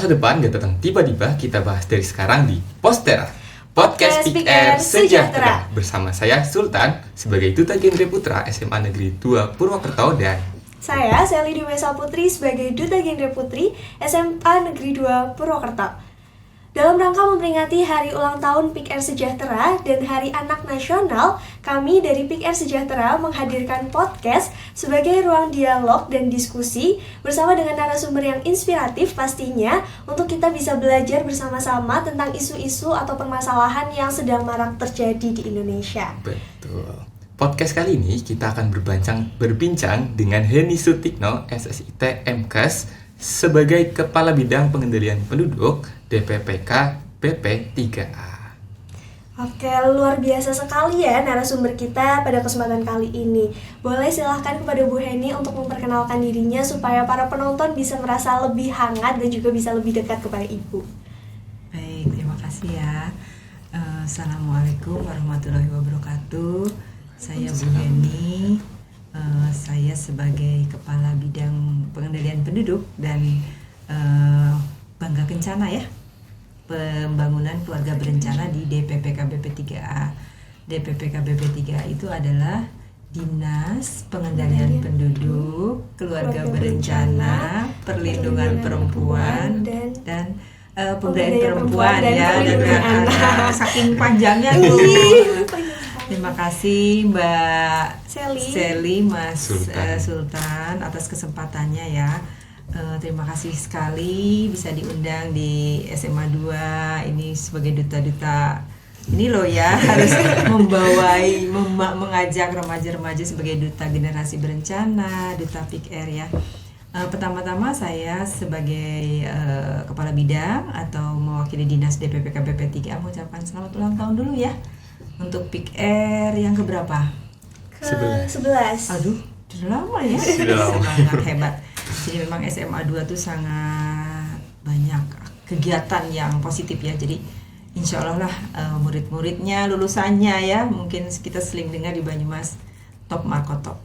Masa depan gak datang tiba-tiba, kita bahas dari sekarang di Postera Podcast Pick Air Sejahtera. Bersama saya Sultan sebagai Duta Genre Putra SMA Negeri 2 Purwokerto dan saya Sally Dimesa Putri sebagai Duta Genre Putri SMA Negeri 2 Purwokerto. Dalam rangka memperingati Hari Ulang Tahun Pick Air Sejahtera dan Hari Anak Nasional, kami dari Pick Air Sejahtera menghadirkan podcast sebagai ruang dialog dan diskusi bersama dengan narasumber yang inspiratif pastinya untuk kita bisa belajar bersama-sama tentang isu-isu atau permasalahan yang sedang marak terjadi di Indonesia. Betul. Podcast kali ini kita akan berbincang dengan Heni Sutikno, SSIT MKes, sebagai Kepala Bidang Pengendalian Penduduk DPPK BP3A. Oke, luar biasa sekali ya narasumber kita pada kesempatan kali ini. Boleh silahkan kepada Bu Heni untuk memperkenalkan dirinya supaya para penonton bisa merasa lebih hangat dan juga bisa lebih dekat kepada Ibu. Baik, terima kasih ya. Assalamualaikum warahmatullahi wabarakatuh. Saya Bu Heni. Saya sebagai Kepala Bidang Pengendalian Penduduk dan Bangga Kencana ya, Pembangunan Keluarga Berencana di DPPK BP3A. DPPK BP3A itu adalah Dinas Pengendalian Penduduk, Keluarga Berencana, Perlindungan Perempuan dan Pemberdayaan Perempuan ya, dan saking panjangnya tuh. Terima kasih Mbak Sally, Mas Sultan atas kesempatannya ya. Terima kasih sekali bisa diundang di SMA 2 ini sebagai duta-duta. Ini loh ya, harus mengajak remaja-remaja sebagai duta generasi berencana, duta Pick Air ya. Pertama-tama saya sebagai Kepala Bidang atau mewakili Dinas DPPK BP3A mengucapkan selamat ulang tahun dulu ya. Untuk Pick Air yang keberapa? Ke-11. Aduh, sudah lama ya. Sangat hebat. Jadi memang SMA 2 tuh sangat banyak kegiatan yang positif ya. Jadi insya Allah lah murid-muridnya, lulusannya ya, mungkin kita sering dengar di Banyumas top markotop.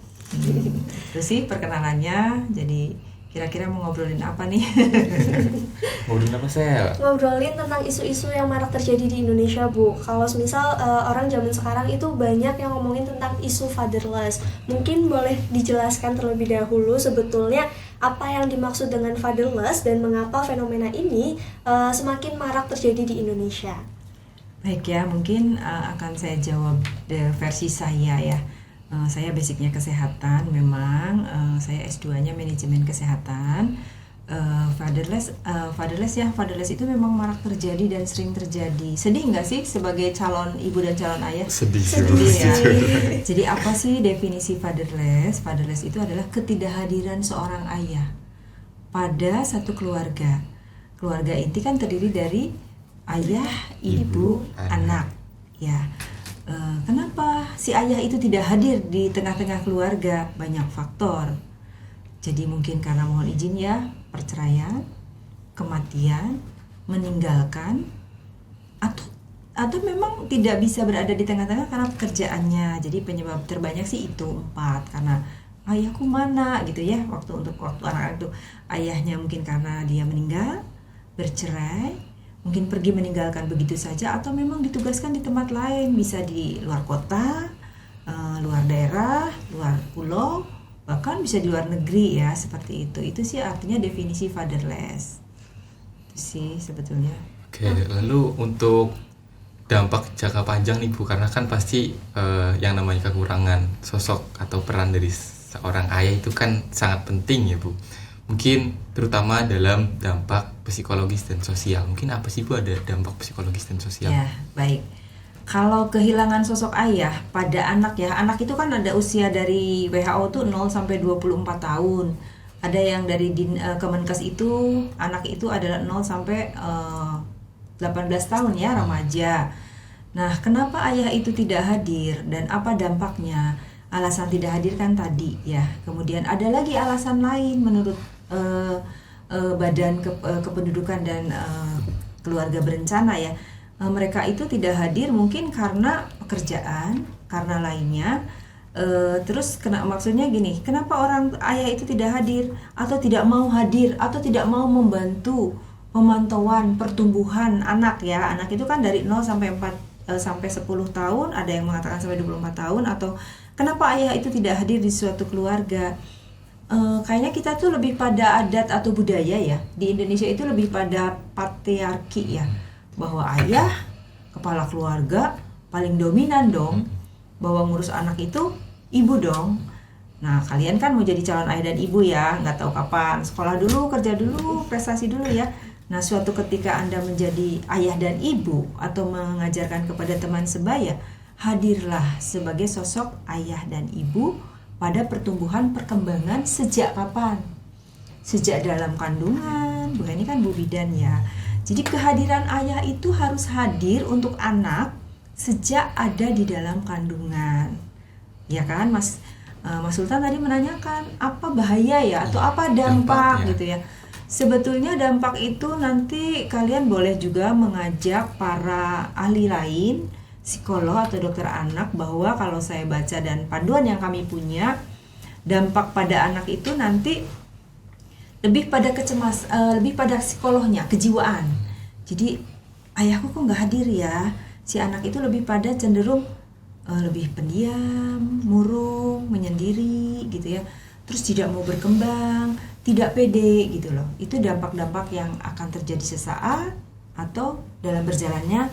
Terus sih perkenalannya. Jadi kira-kira mau ngobrolin apa nih? Ngobrolin apa saya? Ngobrolin tentang isu-isu yang marak terjadi di Indonesia, Bu. Kalau misal orang zaman sekarang itu banyak yang ngomongin tentang isu fatherless. Mungkin boleh dijelaskan terlebih dahulu sebetulnya apa yang dimaksud dengan fatherless dan mengapa fenomena ini semakin marak terjadi di Indonesia. Baik ya, mungkin akan saya jawab versi saya ya. Saya basicnya kesehatan, memang saya S2-nya manajemen kesehatan. Fatherless itu memang marak terjadi dan sering terjadi. Sedih nggak sih sebagai calon ibu dan calon ayah? Sedih ya. Jadi apa sih definisi fatherless? Fatherless itu adalah ketidakhadiran seorang ayah pada satu keluarga. Keluarga inti kan terdiri dari ayah, ibu, anak. Ya. Kenapa si ayah itu tidak hadir di tengah-tengah keluarga? Banyak faktor. Jadi mungkin karena mohon izin ya, perceraian, kematian, meninggalkan, atau memang tidak bisa berada di tengah-tengah karena pekerjaannya. Jadi penyebab terbanyak sih itu 4, karena ayahku mana gitu ya, waktu anak-anak itu ayahnya mungkin karena dia meninggal, bercerai, mungkin pergi meninggalkan begitu saja, atau memang ditugaskan di tempat lain, bisa di luar kota, luar daerah, luar pulau, bahkan bisa di luar negeri ya, seperti itu. Itu sih artinya definisi fatherless. Itu sih sebetulnya. Oke, lalu untuk dampak jangka panjang nih Bu, karena kan pasti yang namanya kekurangan sosok atau peran dari seorang ayah itu kan sangat penting ya Bu. Mungkin terutama dalam dampak psikologis dan sosial. Mungkin apa sih Bu ada dampak psikologis dan sosial? Ya, baik. Kalau kehilangan sosok ayah pada anak ya, anak itu kan ada usia dari WHO tuh 0 sampai 24 tahun. Ada yang dari Kemenkes itu anak itu adalah 0 sampai 18 tahun ya, remaja. Nah, kenapa ayah itu tidak hadir dan apa dampaknya? Alasan tidak hadir kan tadi ya. Kemudian ada lagi alasan lain menurut Badan Kependudukan dan Keluarga Berencana ya. Mereka itu tidak hadir mungkin karena pekerjaan, karena lainnya. Terus maksudnya gini, kenapa orang ayah itu tidak hadir atau tidak mau hadir atau tidak mau membantu pemantauan pertumbuhan anak ya. Anak itu kan dari 0 sampai 10 tahun, ada yang mengatakan sampai 24 tahun. Atau kenapa ayah itu tidak hadir di suatu keluarga? Kayaknya kita tuh lebih pada adat atau budaya ya. Di Indonesia itu lebih pada patriarki ya, bahwa ayah kepala keluarga paling dominan dong, bahwa ngurus anak itu ibu dong. Nah, kalian kan mau jadi calon ayah dan ibu ya, nggak tahu kapan, sekolah dulu, kerja dulu, prestasi dulu ya. Nah, suatu ketika Anda menjadi ayah dan ibu atau mengajarkan kepada teman sebaya, hadirlah sebagai sosok ayah dan ibu pada pertumbuhan perkembangan sejak kapan? Sejak dalam kandungan, bukan ini kan Bu Bidan ya. Jadi kehadiran ayah itu harus hadir untuk anak sejak ada di dalam kandungan. Ya kan Mas Sultan tadi menanyakan apa bahaya ya atau apa dampak gitu ya. Sebetulnya dampak itu nanti kalian boleh juga mengajak para ahli lain, psikolog atau dokter anak, bahwa kalau saya baca dan panduan yang kami punya, dampak pada anak itu nanti lebih pada lebih pada psikolognya, kejiwaan. Jadi ayahku kok nggak hadir ya, si anak itu lebih pada cenderung lebih pendiam, murung, menyendiri gitu ya, terus tidak mau berkembang, tidak pede gitu loh. Itu dampak-dampak yang akan terjadi sesaat atau dalam berjalannya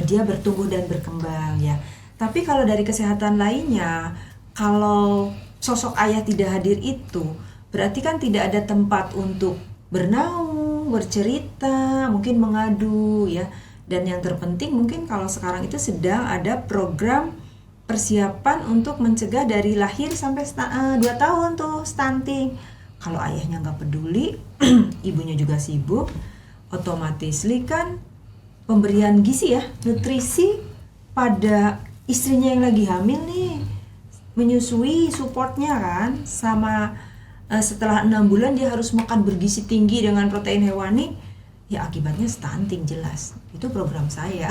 dia bertumbuh dan berkembang ya. Tapi kalau dari kesehatan lainnya, kalau sosok ayah tidak hadir itu berarti kan tidak ada tempat untuk bernaung, bercerita, mungkin mengadu ya. Dan yang terpenting mungkin kalau sekarang itu sedang ada program persiapan untuk mencegah dari lahir sampai 2 tahun tuh stunting. Kalau ayahnya nggak peduli, ibunya juga sibuk, otomatis kan pemberian gizi ya, nutrisi pada istrinya yang lagi hamil nih, menyusui, supportnya kan, sama setelah 6 bulan dia harus makan bergizi tinggi dengan protein hewani, ya akibatnya stunting jelas. Itu program saya.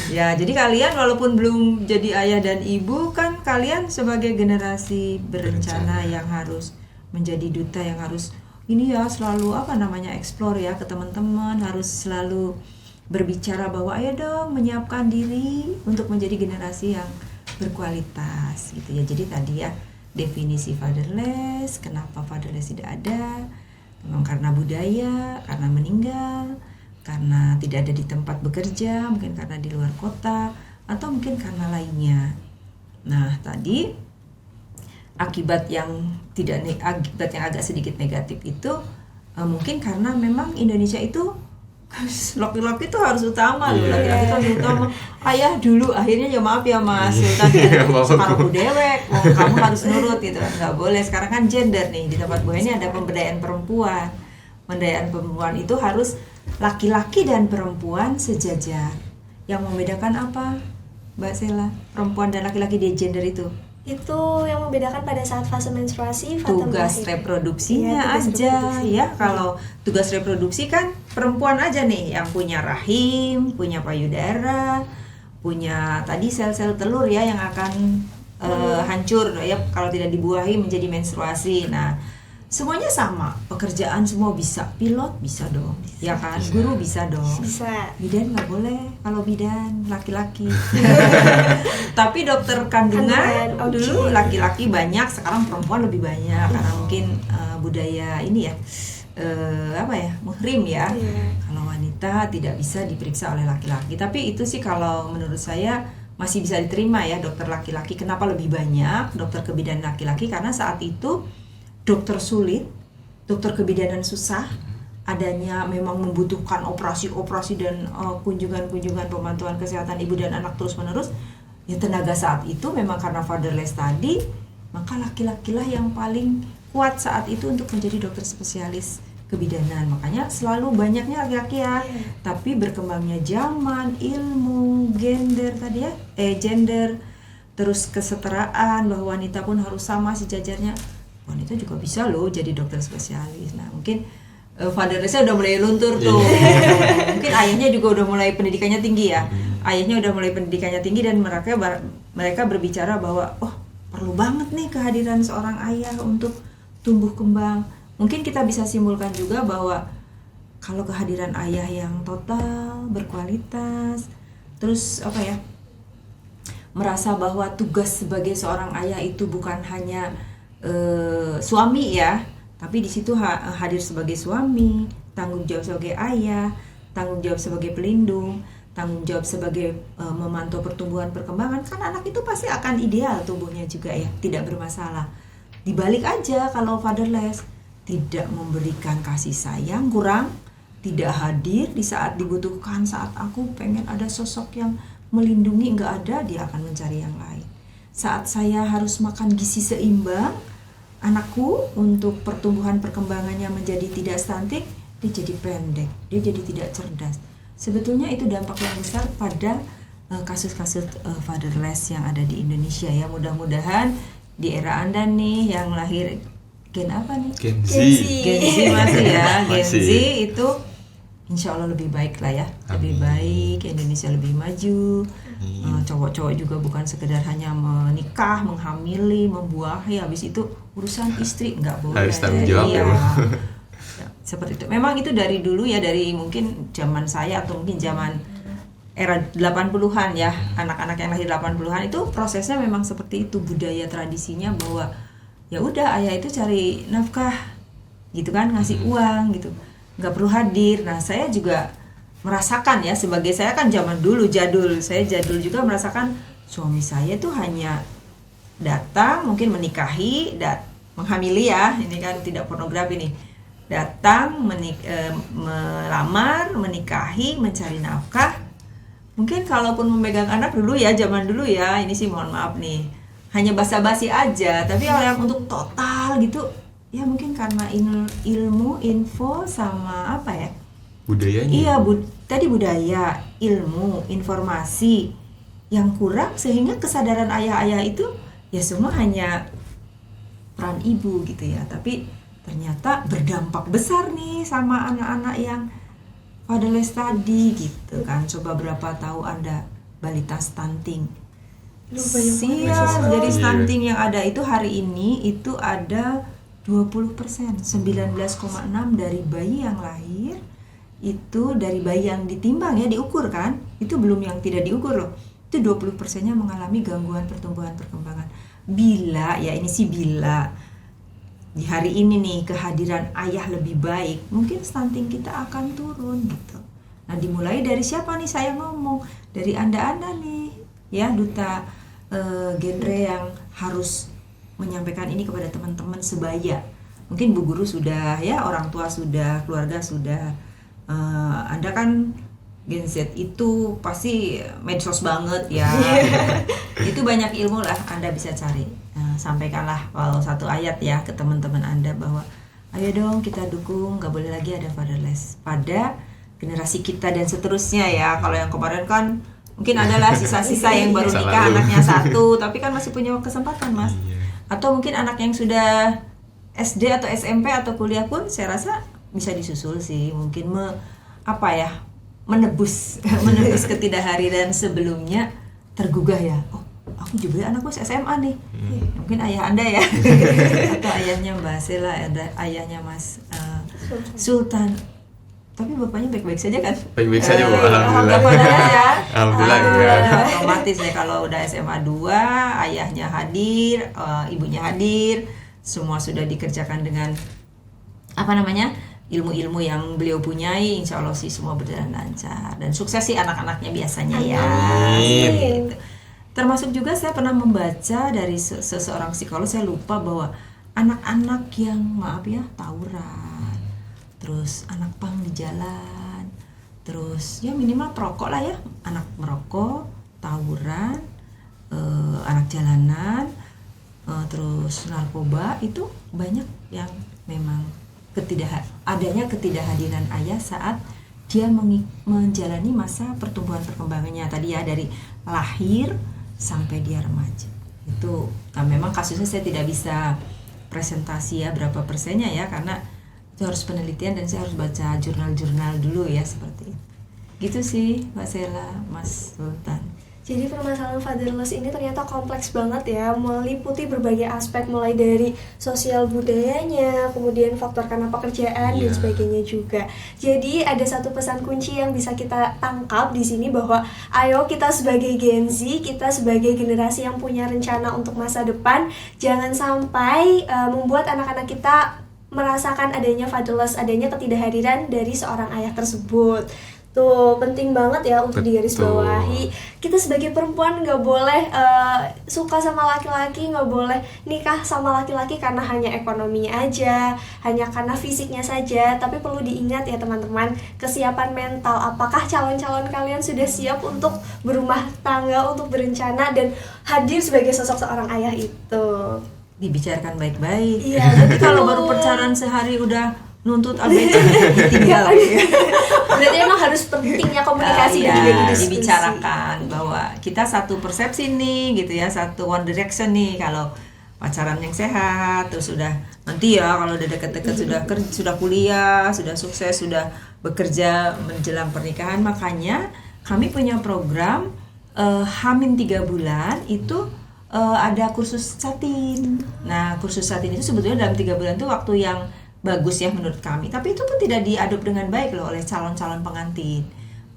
Ya, jadi kalian walaupun belum jadi ayah dan ibu, kan kalian sebagai generasi berencana yang harus menjadi duta, yang harus ini ya selalu explore ya ke teman-teman, harus selalu berbicara bahwa ayo dong menyiapkan diri untuk menjadi generasi yang berkualitas gitu ya. Jadi tadi ya definisi fatherless, kenapa fatherless tidak ada? Memang karena budaya, karena meninggal, karena tidak ada di tempat bekerja, mungkin karena di luar kota, atau mungkin karena lainnya. Nah, tadi akibat yang agak sedikit negatif itu mungkin karena memang Indonesia itu laki-laki itu harus utama loh, laki-laki itu harus utama. Ayah dulu, akhirnya ya maaf ya Mas Sultan, sekarang aku dewek, kamu harus nurut gitu, nggak boleh. Sekarang kan gender nih, di tempat gue ini ada pemberdayaan perempuan. Pemberdayaan perempuan itu harus laki-laki dan perempuan sejajar. Yang membedakan apa, Mbak Sela? Perempuan dan laki-laki di gender itu? Itu yang membedakan pada saat fase menstruasi, tugas reproduksinya aja ya. Kalau tugas reproduksi kan perempuan aja nih yang punya rahim, punya payudara, punya tadi sel-sel telur ya yang akan hancur ya kalau tidak dibuahi menjadi menstruasi. Nah, semuanya sama, pekerjaan semua bisa, pilot bisa dong, ya kan, guru bisa dong, bisa. Bidan nggak boleh kalau bidan laki-laki. Tapi dokter kandungan dulu laki-laki banyak, sekarang perempuan lebih banyak karena mungkin budaya ini ya, muhrim ya. Kalau wanita tidak bisa diperiksa oleh laki-laki. Tapi itu sih kalau menurut saya masih bisa diterima ya, dokter laki-laki. Kenapa lebih banyak dokter kebidanan laki-laki? Karena saat itu dokter sulit, dokter kebidanan susah, adanya memang membutuhkan operasi-operasi dan kunjungan-kunjungan pemantauan kesehatan ibu dan anak terus-menerus. Ya tenaga saat itu memang karena fatherless tadi, maka laki-lakilah yang paling kuat saat itu untuk menjadi dokter spesialis kebidanan. Makanya selalu banyaknya laki-laki ya. Tapi berkembangnya zaman, ilmu, gender tadi ya, gender, terus kesetaraan bahwa wanita pun harus sama sejajarnya. Wanita juga bisa loh jadi dokter spesialis. Nah mungkin fatherless-nya udah mulai luntur tuh. Mungkin ayahnya juga udah mulai pendidikannya tinggi ya. Ayahnya udah mulai pendidikannya tinggi dan mereka berbicara bahwa perlu banget nih kehadiran seorang ayah untuk tumbuh kembang. Mungkin kita bisa simpulkan juga bahwa kalau kehadiran ayah yang total, berkualitas, terus merasa bahwa tugas sebagai seorang ayah itu bukan hanya suami ya, tapi di situ hadir sebagai suami, tanggung jawab sebagai ayah, tanggung jawab sebagai pelindung, tanggung jawab sebagai memantau pertumbuhan perkembangan. Kan anak itu pasti akan ideal tubuhnya juga ya, tidak bermasalah. Dibalik aja kalau fatherless, tidak memberikan kasih sayang, kurang, tidak hadir di saat dibutuhkan, saat aku pengen ada sosok yang melindungi, nggak ada, dia akan mencari yang lain. Saat saya harus makan gizi seimbang anakku untuk pertumbuhan perkembangannya menjadi tidak stunting, dia jadi pendek, dia jadi tidak cerdas. Sebetulnya itu dampak yang besar pada kasus-kasus fatherless yang ada di Indonesia ya. Mudah-mudahan di era Anda nih yang lahir Gen apa nih? Gen Z. Gen Z masih ya. Gen Masih. Z itu insya Allah lebih baik lah ya. Lebih Amin. baik, Indonesia lebih maju. Cowok-cowok juga bukan sekedar hanya menikah, menghamili, membuahi, habis itu urusan istri nggak boleh. Harus tanggung jawab Iya. ya, Bu. Ya, seperti itu. Memang itu dari dulu ya, dari mungkin zaman saya atau mungkin zaman era 80-an ya, anak-anak yang lahir 80-an itu prosesnya memang seperti itu, budaya tradisinya bahwa ya udah ayah itu cari nafkah gitu kan, ngasih uang gitu, nggak perlu hadir. Nah saya juga merasakan ya, sebagai saya kan zaman dulu jadul, saya jadul juga merasakan suami saya tuh hanya datang mungkin menikahi, menghamili ya, ini kan tidak pornografi nih, datang melamar, menikahi, mencari nafkah. Mungkin kalaupun memegang anak dulu ya, zaman dulu ya, ini sih mohon maaf nih, hanya basa-basi aja. Tapi kalau yang untuk total gitu, ya mungkin karena ilmu, info sama apa ya? Budayanya. Iya, tadi budaya, ilmu, informasi yang kurang sehingga kesadaran ayah-ayah itu ya semua hanya peran ibu gitu ya. Tapi ternyata berdampak besar nih sama anak-anak yang fatherless tadi gitu kan. Coba berapa tahu Anda balita stunting? Siap, jadi stunting yang ada itu hari ini itu ada 20%, 19,6 dari bayi yang lahir itu, dari bayi yang ditimbang ya, diukur kan, itu belum yang tidak diukur loh, itu 20%-nya mengalami gangguan pertumbuhan perkembangan. Bila ya, ini sih bila di hari ini nih kehadiran ayah lebih baik, mungkin stunting kita akan turun gitu. Nah dimulai dari siapa nih, saya ngomong dari anda nih ya, duta genre yang harus menyampaikan ini kepada teman-teman sebaya. Mungkin bu guru sudah ya, orang tua sudah, keluarga sudah. Anda kan Gen Z itu pasti medsos banget ya. Itu banyak ilmu lah Anda bisa cari. Sampaikanlah walau satu ayat ya ke teman-teman Anda bahwa ayo dong kita dukung, gak boleh lagi ada fatherless pada generasi kita dan seterusnya ya. Kalau yang kemarin kan mungkin adalah sisa-sisa yang baru nikah anaknya satu, tapi kan masih punya kesempatan mas. Atau mungkin anak yang sudah SD atau SMP atau kuliah pun saya rasa bisa disusul sih, mungkin menebus ketidakhadiran sebelumnya tergugah ya. Oh, aku juga anakku SMA nih. Mungkin ayah Anda ya atau ayahnya Mbak Sela, ada ayahnya Mas Sultan. Tapi bapaknya baik-baik saja kan? Baik-baik saja, Bu. Alhamdulillah ya. Alhamdulillah ya. Otomatis ya kalau udah SMA 2, ayahnya hadir, ibunya hadir, semua sudah dikerjakan dengan ilmu-ilmu yang beliau punyai, insya Allah sih semua berjalan lancar dan sukses sih anak-anaknya biasanya ya. Amin. Termasuk juga saya pernah membaca dari seseorang psikolog, saya lupa, bahwa anak-anak yang tawuran, terus anak pang di jalan, terus ya minimal perokok lah ya, anak merokok, tawuran, anak jalanan, terus narkoba, itu banyak yang memang adanya ketidakhadiran ayah saat dia menjalani masa pertumbuhan perkembangannya tadi ya, dari lahir sampai dia remaja. Itu memang kasusnya saya tidak bisa presentasi ya berapa persennya ya, karena itu harus penelitian dan saya harus baca jurnal-jurnal dulu ya, seperti itu. Gitu sih Mbak Sela, Mas Sultan. Jadi permasalahan fatherless ini ternyata kompleks banget ya, meliputi berbagai aspek mulai dari sosial budayanya, kemudian faktor karena pekerjaan dan sebagainya juga. Jadi ada satu pesan kunci yang bisa kita tangkap di sini bahwa ayo kita sebagai Gen Z, kita sebagai generasi yang punya rencana untuk masa depan, jangan sampai membuat anak-anak kita merasakan adanya fatherless, adanya ketidakhadiran dari seorang ayah tersebut. Tuh, penting banget ya untuk digarisbawahi. Kita sebagai perempuan nggak boleh suka sama laki-laki, nggak boleh nikah sama laki-laki karena hanya ekonominya aja, hanya karena fisiknya saja. Tapi perlu diingat ya teman-teman, kesiapan mental. Apakah calon-calon kalian sudah siap untuk berumah tangga, untuk berencana dan hadir sebagai sosok seorang ayah itu? Dibicarakan baik-baik. Iya, Tapi kalau baru pacaran sehari udah nuntut ABG ditinggal. Berarti emang harus pentingnya komunikasi dan juga diskusi. Dibicarakan bahwa kita satu persepsi nih gitu ya, satu one direction nih kalau pacaran yang sehat. Terus sudah nanti ya kalau udah deket-deket sudah kuliah, sudah sukses, sudah bekerja menjelang pernikahan. Makanya kami punya program Hamin 3 bulan itu ada kursus satin. Nah, kursus satin itu sebetulnya dalam 3 bulan itu waktu yang bagus ya menurut kami, tapi itu pun tidak diadop dengan baik loh oleh calon-calon pengantin.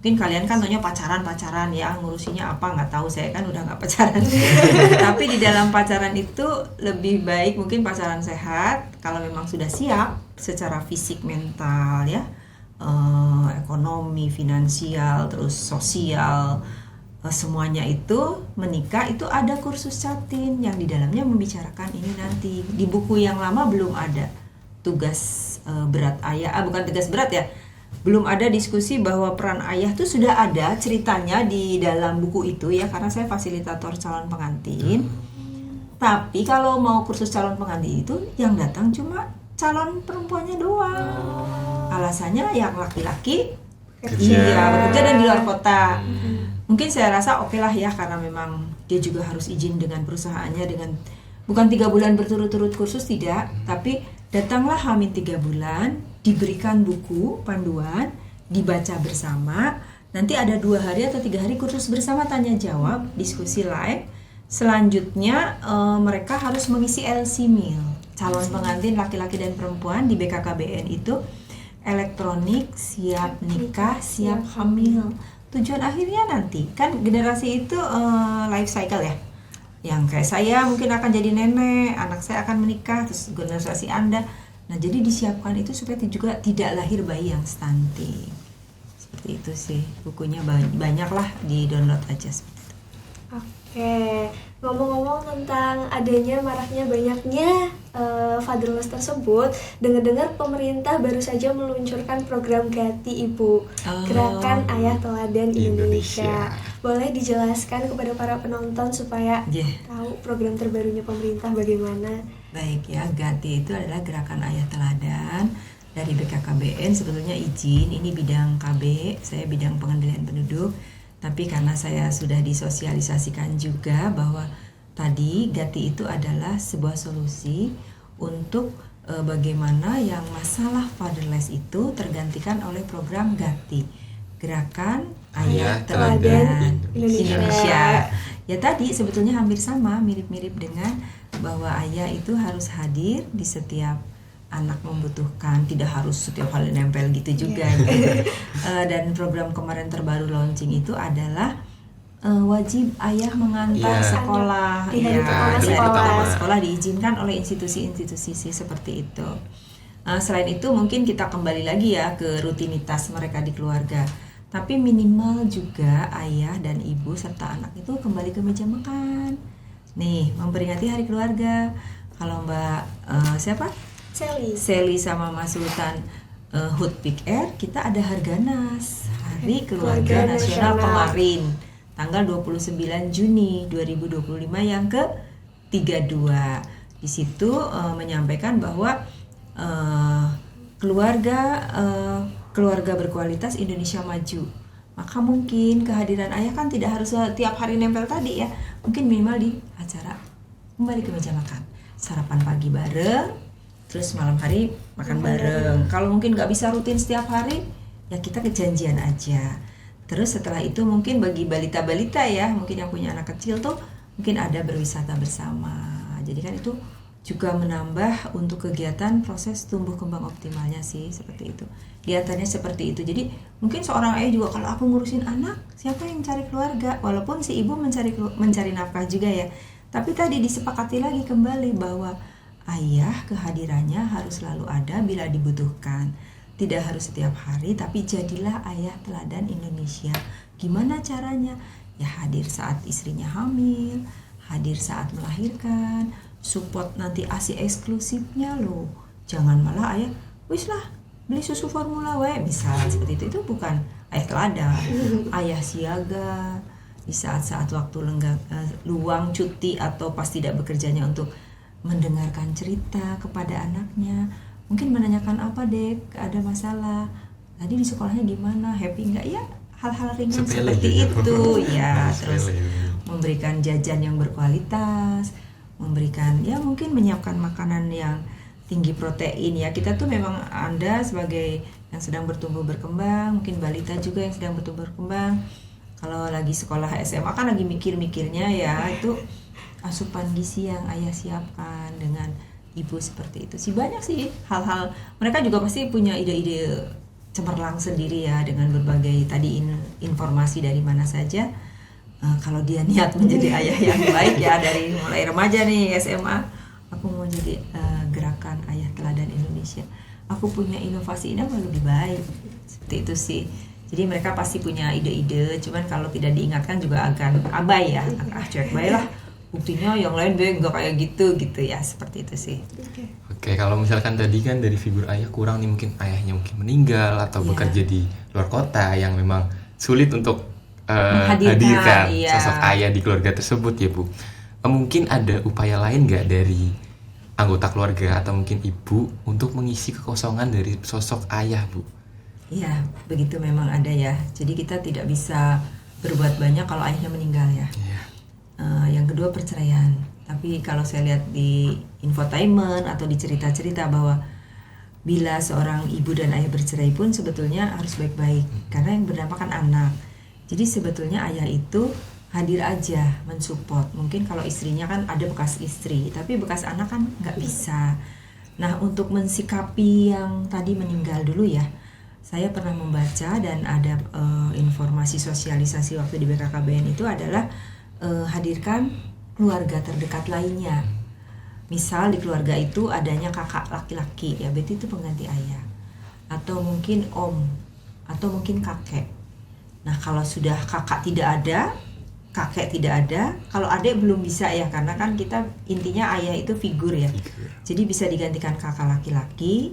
Mungkin kalian kan taunya pacaran ya, ngurusinya apa nggak tahu, saya kan udah nggak pacaran. Tapi di dalam pacaran itu lebih baik mungkin pacaran sehat kalau memang sudah siap secara fisik, mental ya, ekonomi, finansial, terus sosial, semuanya itu menikah itu ada kursus satin yang di dalamnya membicarakan ini nanti. Di buku yang lama belum ada tugas berat ayah, bukan tugas berat ya, belum ada diskusi bahwa peran ayah tuh sudah ada ceritanya di dalam buku itu ya, karena saya fasilitator calon pengantin. Tapi kalau mau kursus calon pengantin itu yang datang cuma calon perempuannya doang. Alasannya yang laki-laki bekerja dan di luar kota. Mungkin saya rasa oke lah ya, karena memang dia juga harus izin dengan perusahaannya, dengan bukan 3 bulan berturut-turut kursus, tidak, tapi datanglah Hamin 3 bulan, diberikan buku panduan, dibaca bersama. Nanti ada 2 hari atau 3 hari kursus bersama, tanya jawab, diskusi live. Selanjutnya mereka harus mengisi LC meal. Calon pengantin laki-laki dan perempuan di BKKBN itu elektronik, siap nikah, siap hamil. Tujuan akhirnya nanti kan generasi itu life cycle ya. Yang kayak saya mungkin akan jadi nenek, anak saya akan menikah, terus generasi Anda. Nah, jadi disiapkan itu supaya juga tidak lahir bayi yang stunting. Seperti itu sih. Bukunya banyak lah, di-download aja seperti itu. Oke, ngomong-ngomong tentang adanya maraknya banyaknya fatherless tersebut, dengar-dengar pemerintah baru saja meluncurkan program Gati Ibu, Gerakan Ayah Teladan Indonesia. Boleh dijelaskan kepada para penonton supaya tahu program terbarunya pemerintah bagaimana? Baik ya, Gati itu adalah Gerakan Ayah Teladan dari BKKBN. Sebetulnya izin, ini bidang KB, saya bidang pengendalian penduduk. Tapi karena saya sudah disosialisasikan juga bahwa tadi Gati itu adalah sebuah solusi untuk bagaimana yang masalah fatherless itu tergantikan oleh program Gati, Gerakan Ayah Teladan Indonesia. Ya tadi sebetulnya hampir sama, mirip-mirip dengan bahwa ayah itu harus hadir di setiap anak membutuhkan, tidak harus setiap kali nempel gitu juga. Dan program kemarin terbaru launching itu adalah wajib ayah mengantar sekolah. Sekolah diizinkan oleh institusi-institusi seperti itu. Selain itu mungkin kita kembali lagi ya ke rutinitas mereka di keluarga. Tapi minimal juga ayah dan ibu serta anak itu kembali ke meja makan. Nih, memperingati hari keluarga. Kalau Mbak siapa? Sally sama Mas Sultan HUT Pick Air, kita ada Harganas, Hari Keluarga Nasional kemarin, tanggal 29 Juni 2025 yang ke-32. Di situ menyampaikan bahwa keluarga berkualitas Indonesia maju. Maka mungkin kehadiran ayah kan tidak harus tiap hari nempel tadi ya. Mungkin minimal di acara kembali ke meja makan. Sarapan pagi bareng, terus malam hari makan bareng. Kalau mungkin nggak bisa rutin setiap hari, ya kita kejanjian aja. Terus setelah itu mungkin bagi balita-balita ya, mungkin yang punya anak kecil tuh mungkin ada berwisata bersama. Jadi kan itu juga menambah untuk kegiatan proses tumbuh kembang optimalnya sih, seperti itu. Kegiatannya seperti itu. Jadi mungkin seorang ayah juga, kalau aku ngurusin anak, siapa yang cari keluarga? Walaupun si ibu mencari nafkah juga ya. Tapi tadi disepakati lagi kembali bahwa ayah kehadirannya harus selalu ada bila dibutuhkan. Tidak harus setiap hari, tapi jadilah ayah teladan Indonesia. Gimana caranya? Ya hadir saat istrinya hamil, hadir saat melahirkan, support nanti ASI eksklusifnya loh. Jangan malah ayah, wis lah beli susu formula we, misal seperti itu bukan ayah teladan. Ayah siaga di saat-saat waktu luang, cuti atau pas tidak bekerjanya untuk mendengarkan cerita kepada anaknya. Mungkin menanyakan, apa dek, ada masalah, tadi di sekolahnya gimana, happy nggak ya, hal-hal ringan Sepele seperti gitu. itu ya. Terus Sepele. memberikan jajan yang berkualitas, memberikan ya mungkin menyiapkan makanan yang tinggi protein ya. Kita tuh memang Anda sebagai yang sedang bertumbuh berkembang, mungkin balita juga yang sedang bertumbuh berkembang, kalau lagi sekolah SMA kan lagi mikir-mikirnya ya, itu asupan gizi yang ayah siapkan dengan ibu seperti itu sih. Banyak sih hal-hal, mereka juga pasti punya ide-ide cemerlang sendiri ya, dengan berbagai tadi informasi dari mana saja. Kalau dia niat menjadi ayah yang baik ya, dari mulai remaja nih SMA, aku mau jadi gerakan ayah teladan Indonesia, aku punya inovasi ini apa lebih baik, seperti itu sih. Jadi mereka pasti punya ide-ide, cuman kalau tidak diingatkan juga akan abai ya, cuek baik lah, buktinya yang lain deh nggak kayak gitu ya, seperti itu sih. Oke, kalau misalkan tadi kan dari figur ayah kurang nih, mungkin ayahnya mungkin meninggal atau Iya. bekerja di luar kota yang memang sulit untuk Menghadirkan, hadirkan iya. sosok ayah di keluarga tersebut ya Bu. Mungkin ada upaya lain nggak dari anggota keluarga atau mungkin ibu untuk mengisi kekosongan dari sosok ayah Bu? Iya, begitu memang ada ya. Jadi kita tidak bisa berbuat banyak kalau ayahnya meninggal ya. Iya. Yang kedua perceraian. Tapi kalau saya lihat di infotainment atau di cerita-cerita bahwa bila seorang ibu dan ayah bercerai pun sebetulnya harus baik-baik, karena yang berdampak kan anak. Jadi sebetulnya ayah itu hadir aja, mensupport. Mungkin kalau istrinya kan ada bekas istri, tapi bekas anak kan nggak bisa. Nah, untuk mensikapi yang tadi meninggal dulu ya, saya pernah membaca dan ada informasi sosialisasi waktu di BKKBN itu adalah hadirkan keluarga terdekat lainnya. Misal di keluarga itu adanya kakak laki-laki, ya berarti itu pengganti ayah. Atau mungkin om, atau mungkin kakek. Nah, kalau sudah kakak tidak ada, kakek tidak ada, kalau adik belum bisa ya, karena kan kita intinya ayah itu figur ya. Jadi bisa digantikan kakak laki-laki,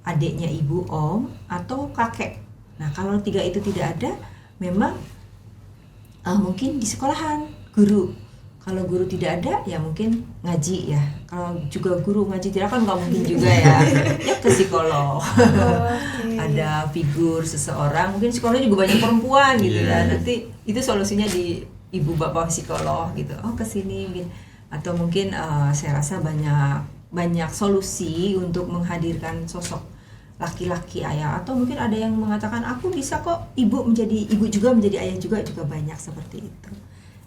adiknya ibu, om, atau kakek. Nah, kalau tiga itu tidak ada, memang mungkin di sekolahan guru. Kalau guru tidak ada, ya mungkin ngaji ya. Kalau juga guru ngaji tidak kan nggak mungkin juga ya. Ya ke psikolog. Ada figur seseorang, mungkin psikolog juga banyak perempuan gitu ya. Nanti itu solusinya di ibu bapak psikolog gitu. Oh kesini mungkin. Atau mungkin saya rasa banyak solusi untuk menghadirkan sosok laki-laki ayah. Atau mungkin ada yang mengatakan aku bisa kok ibu juga menjadi ayah juga banyak seperti itu.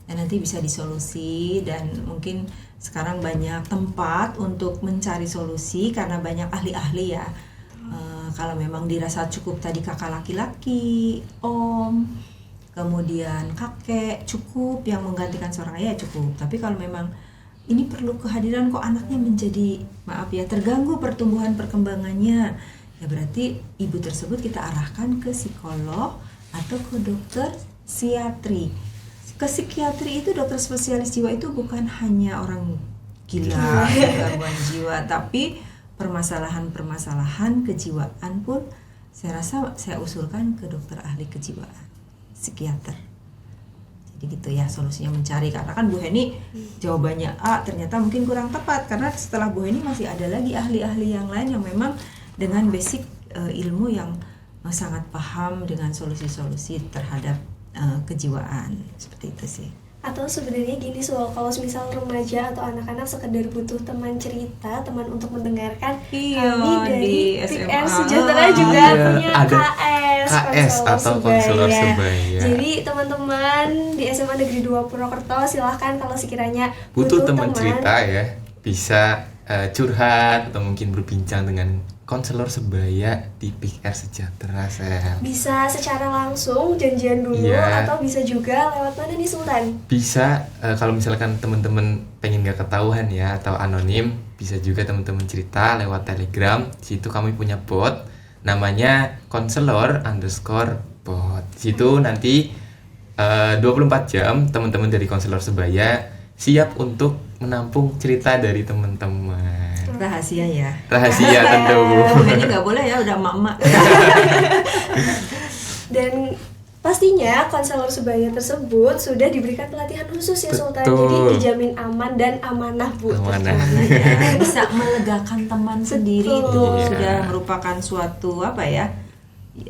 Dan nanti bisa disolusi, dan mungkin sekarang banyak tempat untuk mencari solusi karena banyak ahli-ahli ya. Kalau memang dirasa cukup tadi kakak laki-laki, om, kemudian kakek cukup yang menggantikan seorang ayah cukup. Tapi kalau memang ini perlu kehadiran kok anaknya menjadi terganggu pertumbuhan perkembangannya, ya berarti ibu tersebut kita arahkan ke psikolog atau ke dokter psikiatri. Ke psikiatri itu dokter spesialis jiwa itu bukan hanya orang gila, gangguan jiwa, tapi permasalahan-permasalahan kejiwaan pun saya rasa saya usulkan ke dokter ahli kejiwaan, psikiater. Jadi gitu ya solusinya mencari, karena kan Bu Heni jawabannya A ternyata mungkin kurang tepat, karena setelah Bu Heni masih ada lagi ahli-ahli yang lain yang memang dengan basic ilmu yang sangat paham dengan solusi-solusi terhadap kejiwaan, seperti itu sih. Atau sebenarnya gini Sul, kalau misal remaja atau anak-anak sekedar butuh teman cerita, teman untuk mendengarkan, Iya, kami dari di PIKR SMA. Sejahtera juga Iya, punya ada KS, KS atau konselor sebaya. Jadi teman-teman di SMA Negeri 2 Purwokerto silahkan kalau sekiranya Butuh teman cerita ya, bisa curhat atau mungkin berbincang dengan konselor sebaya di PIKR Sejahtera, Sel. bisa secara langsung janjian dulu, Iya. atau bisa juga lewat mana nih Sultan? Bisa kalau misalkan teman-teman pengen gak ketahuan ya atau anonim, bisa juga teman-teman cerita lewat Telegram. Di situ kami punya bot namanya konselor_bot. Di situ nanti 24 jam teman-teman dari konselor sebaya siap untuk menampung cerita dari teman-teman. Rahasia ya. Rahasia tentu. Ini nggak boleh ya, udah emak-emak. Dan pastinya konselor sebaya tersebut sudah diberikan pelatihan khusus ya Sultan. Betul. Jadi dijamin aman dan amanah Bu. Amanah. Ya, bisa melegakan teman sendiri itu Iya. sudah merupakan suatu apa ya?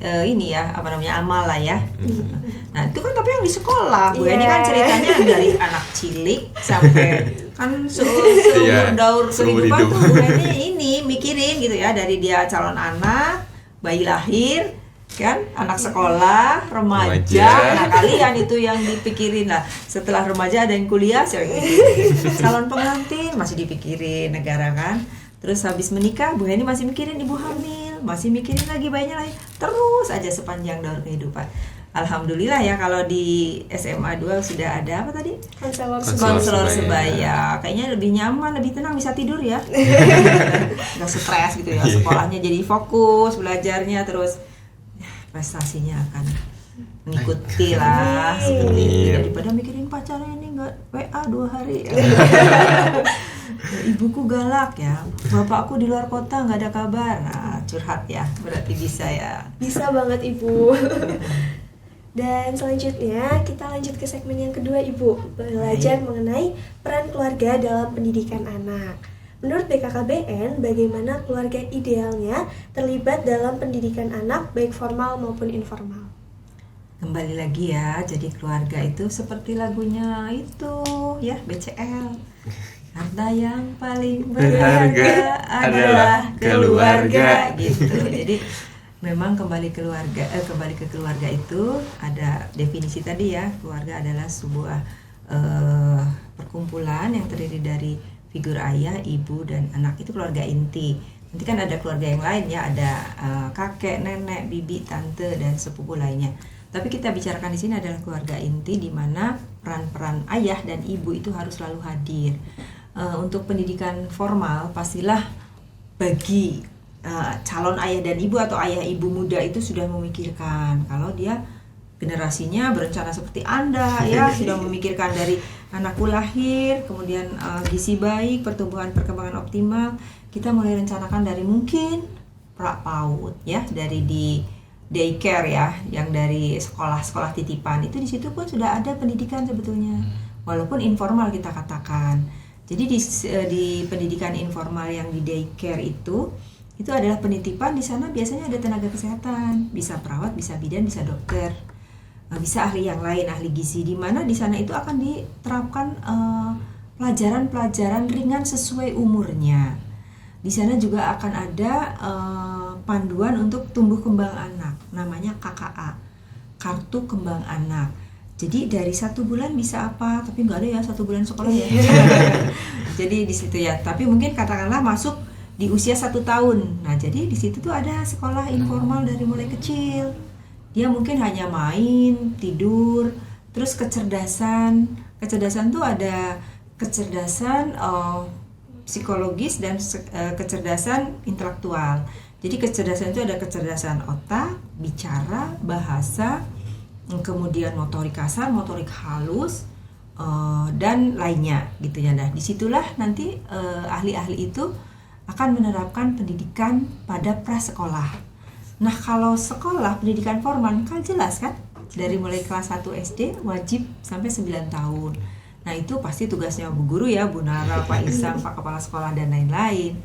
Ini ya, apa namanya, amal lah ya. Nah itu kan tapi yang di sekolah, Bu. Ini kan Iya. ceritanya dari anak cilik sampai kan Iya, seumur daur seumur kehidupan hidup. tuh Bu ini mikirin gitu ya, dari dia calon anak, bayi lahir, kan, anak sekolah, remaja. Remaja. Nah kalian itu yang dipikirin lah. Setelah remaja ada yang kuliah, siapa yang dipikirin? Calon pengantin masih dipikirin negara kan. Terus habis menikah, Bu Heni masih mikirin ibu hamil, masih mikirin lagi bayinya lahir. Terus aja sepanjang daur kehidupan. Alhamdulillah ya kalau di SMA 2 sudah ada apa tadi? Konselor Konselor sebaya. sebaya. Kayaknya lebih nyaman, lebih tenang, bisa tidur ya. Nggak stres gitu ya. Sekolahnya jadi fokus, belajarnya terus prestasinya akan mengikuti lah seperti itu, Iya. daripada mikirin pacarnya ini nggak WA 2 hari. Ibuku galak ya, bapakku di luar kota nggak ada kabar. Nah, curhat ya, berarti bisa ya. Bisa banget Ibu. Dan selanjutnya kita lanjut ke segmen yang kedua Ibu, belajar mengenai peran keluarga dalam pendidikan anak. Menurut BKKBN, bagaimana keluarga idealnya terlibat dalam pendidikan anak baik formal maupun informal? Kembali lagi ya, jadi keluarga itu seperti lagunya itu ya, BCL. Harta yang paling berharga adalah keluarga gitu. Jadi memang kembali ke keluarga itu ada definisi tadi ya, keluarga adalah sebuah perkumpulan yang terdiri dari figur ayah, ibu, dan anak, itu keluarga inti. Nanti kan ada keluarga yang lain ya, ada kakek, nenek, bibi, tante, dan sepupu lainnya. Tapi kita bicarakan di sini adalah keluarga inti, di mana peran-peran ayah dan ibu itu harus selalu hadir. Untuk pendidikan formal pastilah bagi calon ayah dan ibu atau ayah ibu muda itu sudah memikirkan kalau dia generasinya berencana seperti Anda ya, sudah memikirkan dari anakku lahir, kemudian gizi baik, perkembangan optimal. Kita mulai rencanakan dari mungkin pra-PAUD ya, dari di daycare ya, yang dari sekolah-sekolah titipan itu, di situ pun sudah ada pendidikan sebetulnya, walaupun informal kita katakan. Jadi di pendidikan informal yang di daycare itu adalah penitipan. Di sana biasanya ada tenaga kesehatan, bisa perawat, bisa bidan, bisa dokter, bisa ahli yang lain, ahli gizi, di mana di sana itu akan diterapkan pelajaran-pelajaran ringan sesuai umurnya. Di sana juga akan ada panduan untuk tumbuh kembang anak, namanya KKA, Kartu Kembang Anak. Jadi dari 1 bulan bisa apa, tapi nggak ada ya 1 bulan sekolah ya. Jadi di situ ya, tapi mungkin katakanlah masuk di usia 1 tahun. Nah jadi di situ tuh ada sekolah informal dari mulai kecil. Dia mungkin hanya main, tidur, terus kecerdasan tuh ada kecerdasan psikologis dan kecerdasan intelektual. Jadi kecerdasan itu ada kecerdasan otak, bicara, bahasa, kemudian motorik kasar, motorik halus, dan lainnya gitu ya. Nah disitulah nanti ahli-ahli itu akan menerapkan pendidikan pada prasekolah. Nah kalau sekolah pendidikan formal kan jelas kan, dari mulai kelas 1 SD wajib sampai 9 tahun. Nah itu pasti tugasnya Bu Guru ya, Bu Nara, Pak Isam, Pak Kepala Sekolah, dan lain-lain.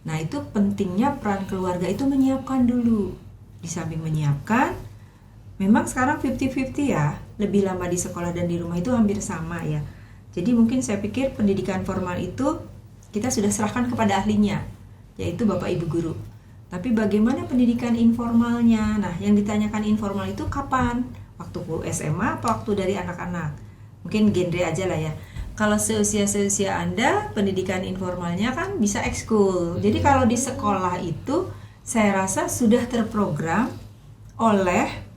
Nah itu pentingnya peran keluarga itu menyiapkan dulu. Di samping menyiapkan, memang sekarang 50-50 ya, lebih lama di sekolah dan di rumah itu hampir sama ya. Jadi mungkin saya pikir pendidikan formal itu kita sudah serahkan kepada ahlinya, yaitu Bapak Ibu guru. Tapi bagaimana pendidikan informalnya? Nah, yang ditanyakan informal itu kapan? Waktu SMA apa waktu dari anak-anak? Mungkin genre aja lah ya. Kalau seusia Anda, pendidikan informalnya kan bisa ekskul. Jadi kalau di sekolah itu saya rasa sudah terprogram oleh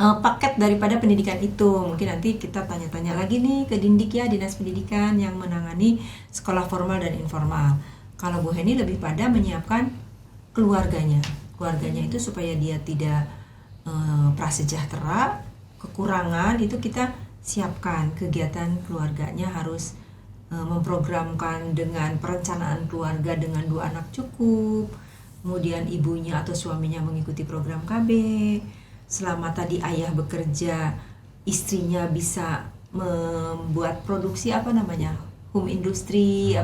paket daripada pendidikan itu. Mungkin nanti kita tanya-tanya lagi nih ke Dindik ya, Dinas Pendidikan yang menangani sekolah formal dan informal. Kalau Bu Heni lebih pada menyiapkan keluarganya itu supaya dia tidak prasejahtera, kekurangan itu kita siapkan kegiatan keluarganya, harus memprogramkan dengan perencanaan keluarga dengan 2 anak cukup, kemudian ibunya atau suaminya mengikuti program KB. Selama tadi ayah bekerja, istrinya bisa membuat produksi home industry,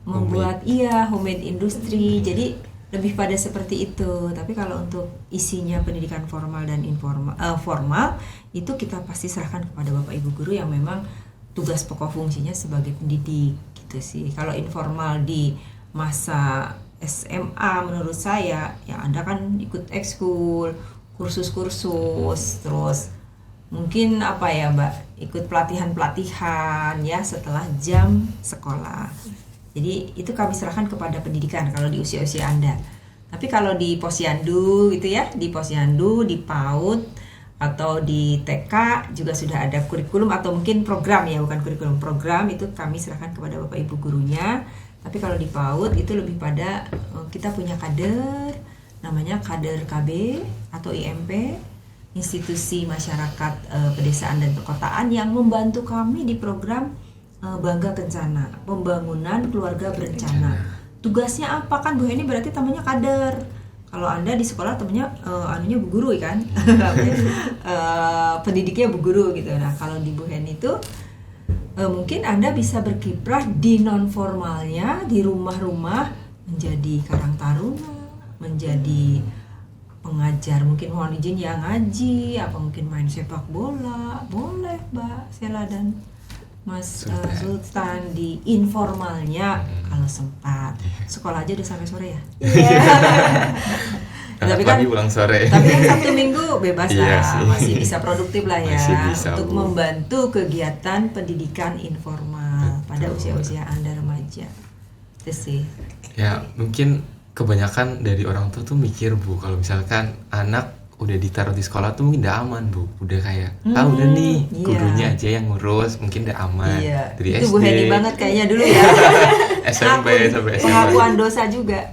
membuat homemade industry. Jadi lebih pada seperti itu. Tapi kalau untuk isinya pendidikan formal dan formal itu kita pasti serahkan kepada Bapak Ibu guru yang memang tugas pokok fungsinya sebagai pendidik gitu sih. Kalau informal di masa SMA menurut saya ya Anda kan ikut ekskul, kursus-kursus, terus mungkin Mbak, ikut pelatihan-pelatihan ya setelah jam sekolah. Jadi itu kami serahkan kepada pendidikan kalau di usia-usia Anda. Tapi kalau di posyandu gitu ya, di posyandu, di PAUD atau di TK juga sudah ada kurikulum atau mungkin program ya, bukan kurikulum, program itu kami serahkan kepada Bapak Ibu gurunya. Tapi kalau di PAUD itu lebih pada kita punya kader, namanya kader KB atau IMP, institusi masyarakat pedesaan dan perkotaan yang membantu kami di program Bangga Kencana, pembangunan keluarga berencana. Tugasnya apa kan Bu Heni, berarti namanya kader. Kalau Anda di sekolah temennya bu guru kan, pendidiknya bu guru gitu. Nah kalau di Bu Heni itu mungkin Anda bisa berkiprah di non formalnya, di rumah-rumah menjadi karang taruna, menjadi pengajar, mungkin mohon izin ya ngaji, apa mungkin main sepak bola, boleh Mbak Sela dan Mas Sultan di informalnya kalau sempat. Sekolah aja udah sampai sore ya. Tapi kan pulang sore. Tapi kan Sabtu Minggu bebas Iya lah, sih. masih bisa produktif lah ya Bisa, untuk Bu. membantu kegiatan pendidikan informal pada usia-usia Anda remaja. Itu sih. Ya mungkin kebanyakan dari orang tua tuh mikir Bu, kalau misalkan anak udah ditaruh di sekolah tuh mungkin udah aman Bu, udah kayak udah nih iya. gurunya aja yang ngurus, mungkin udah aman. Iya. Dari Itu SD, Bu Heni banget kayaknya dulu ya. SMP sampai SMA. Pengakuan dosa juga.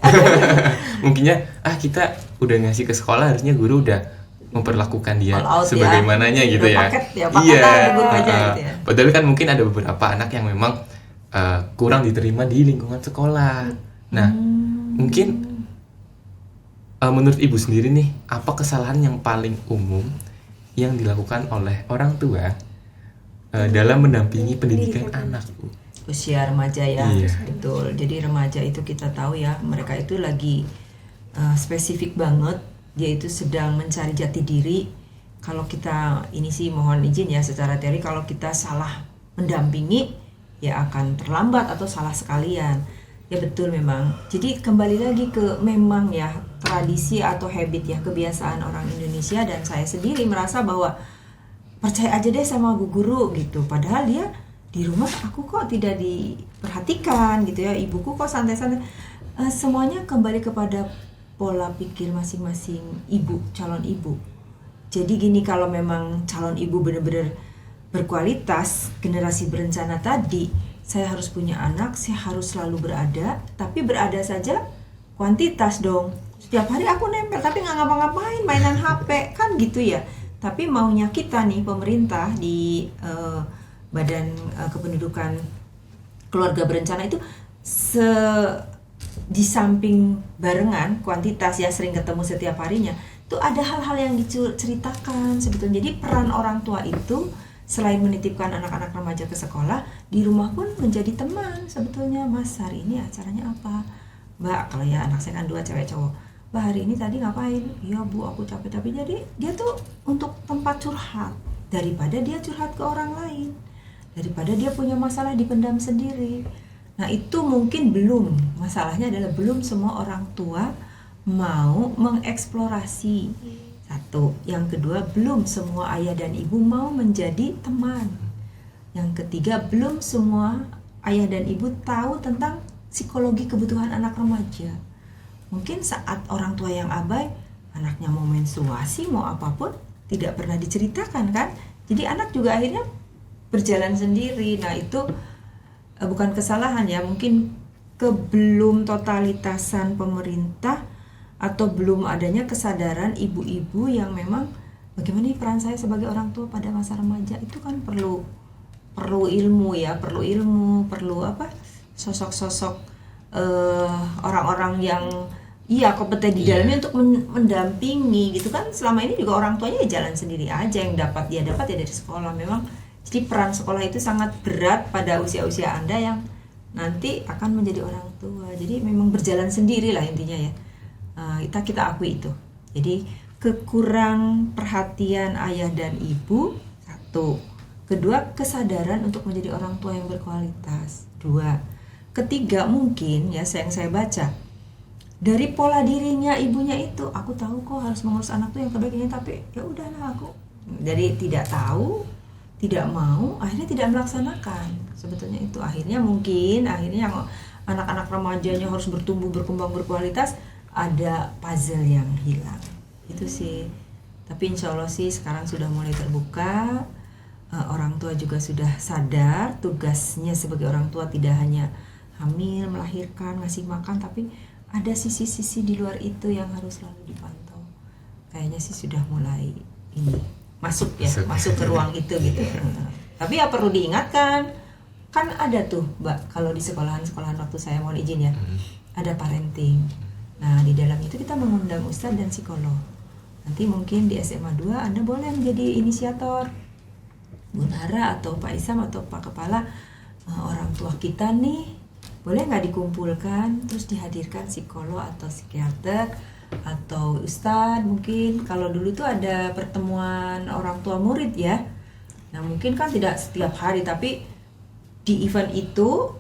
Mungkinnya kita udah ngasih ke sekolah, harusnya guru udah memperlakukan dia All out sebagaimananya ya. gitu Udah ya. paket ya, paketan guru aja gitu ya. Padahal kan mungkin ada beberapa anak yang memang kurang diterima di lingkungan sekolah. Nah, mungkin menurut Ibu sendiri nih, apa kesalahan yang paling umum yang dilakukan oleh orang tua dalam mendampingi pendidikan anak, Bu? Usia remaja ya, Iya. betul. Jadi remaja itu kita tahu ya, mereka itu lagi spesifik banget, yaitu sedang mencari jati diri. Kalau kita ini sih mohon izin ya, secara teori kalau kita salah mendampingi ya akan terlambat atau salah sekalian. Ya betul memang. Jadi kembali lagi ke memang ya tradisi atau habit ya, kebiasaan orang Indonesia, dan saya sendiri merasa bahwa percaya aja deh sama bu guru gitu. Padahal dia di rumah aku kok tidak diperhatikan gitu ya, ibuku kok santai-santai. Semuanya kembali kepada pola pikir masing-masing ibu, calon ibu. Jadi gini, kalau memang calon ibu benar-benar berkualitas, generasi berencana tadi, saya harus punya anak, saya harus selalu berada, tapi berada saja kuantitas dong. Setiap hari aku nempel tapi nggak ngapa-ngapain, mainan HP kan gitu ya. Tapi maunya kita nih pemerintah di Badan Kependudukan Keluarga Berencana itu di samping barengan kuantitas ya, sering ketemu setiap harinya, itu ada hal-hal yang diceritakan sebetulnya. Jadi peran orang tua itu selain menitipkan anak-anak remaja ke sekolah, di rumah pun menjadi teman sebetulnya. Mas, hari ini acaranya apa? Mbak, kalau ya anak saya kan 2 cewek cowok. Mbak hari ini tadi ngapain? Iya Bu, aku capek-capek. Jadi dia tuh untuk tempat curhat, daripada dia curhat ke orang lain, daripada dia punya masalah dipendam sendiri. Nah itu mungkin belum, masalahnya adalah belum semua orang tua mau mengeksplorasi. Satu, yang kedua belum semua ayah dan ibu mau menjadi teman. Yang ketiga, belum semua ayah dan ibu tahu tentang psikologi kebutuhan anak remaja. Mungkin saat orang tua yang abai, anaknya mau menstruasi, mau apapun, tidak pernah diceritakan kan. Jadi anak juga akhirnya berjalan sendiri. Nah itu bukan kesalahan ya, mungkin kebelum totalitasan pemerintah atau belum adanya kesadaran ibu-ibu yang memang bagaimana nih peran saya sebagai orang tua pada masa remaja. Itu kan perlu ilmu ya, perlu apa, sosok-sosok orang-orang yang kompeten di dalamnya untuk mendampingi gitu kan. Selama ini juga orang tuanya ya jalan sendiri aja, yang dapat ya dari sekolah. Memang jadi peran sekolah itu sangat berat pada usia-usia Anda yang nanti akan menjadi orang tua. Jadi memang berjalan sendiri lah intinya ya. Kita akui itu. Jadi kekurang perhatian ayah dan ibu, satu. Kedua, kesadaran untuk menjadi orang tua yang berkualitas. Dua. Ketiga, mungkin ya yang saya baca dari pola dirinya ibunya itu, aku tahu kok harus mengurus anak tuh yang terbaik ini, tapi ya udahlah aku. Jadi tidak tahu, tidak mau, akhirnya tidak melaksanakan. Sebetulnya itu akhirnya yang anak-anak remajanya harus bertumbuh, berkembang, berkualitas, ada puzzle yang hilang. Itu sih. Tapi insya Allah sih sekarang sudah mulai terbuka. Orang tua juga sudah sadar tugasnya sebagai orang tua tidak hanya hamil, melahirkan, ngasih makan, tapi ada sisi-sisi di luar itu yang harus selalu dipantau. Kayaknya sih sudah mulai masuk ke ruang itu gitu. Tapi ya perlu diingatkan, kan ada tuh Mbak, kalau di sekolahan waktu saya mohon izin ya, ada parenting. Nah di dalam itu kita mengundang ustadz dan psikolog. Nanti mungkin di SMA 2 Anda boleh menjadi inisiator, Bu Nara atau Pak Isam atau Pak Kepala, orang tua kita nih boleh nggak dikumpulkan terus dihadirkan psikolog atau psikiater atau ustadz. Mungkin kalau dulu tuh ada pertemuan orang tua murid ya. Nah mungkin kan tidak setiap hari, tapi di event itu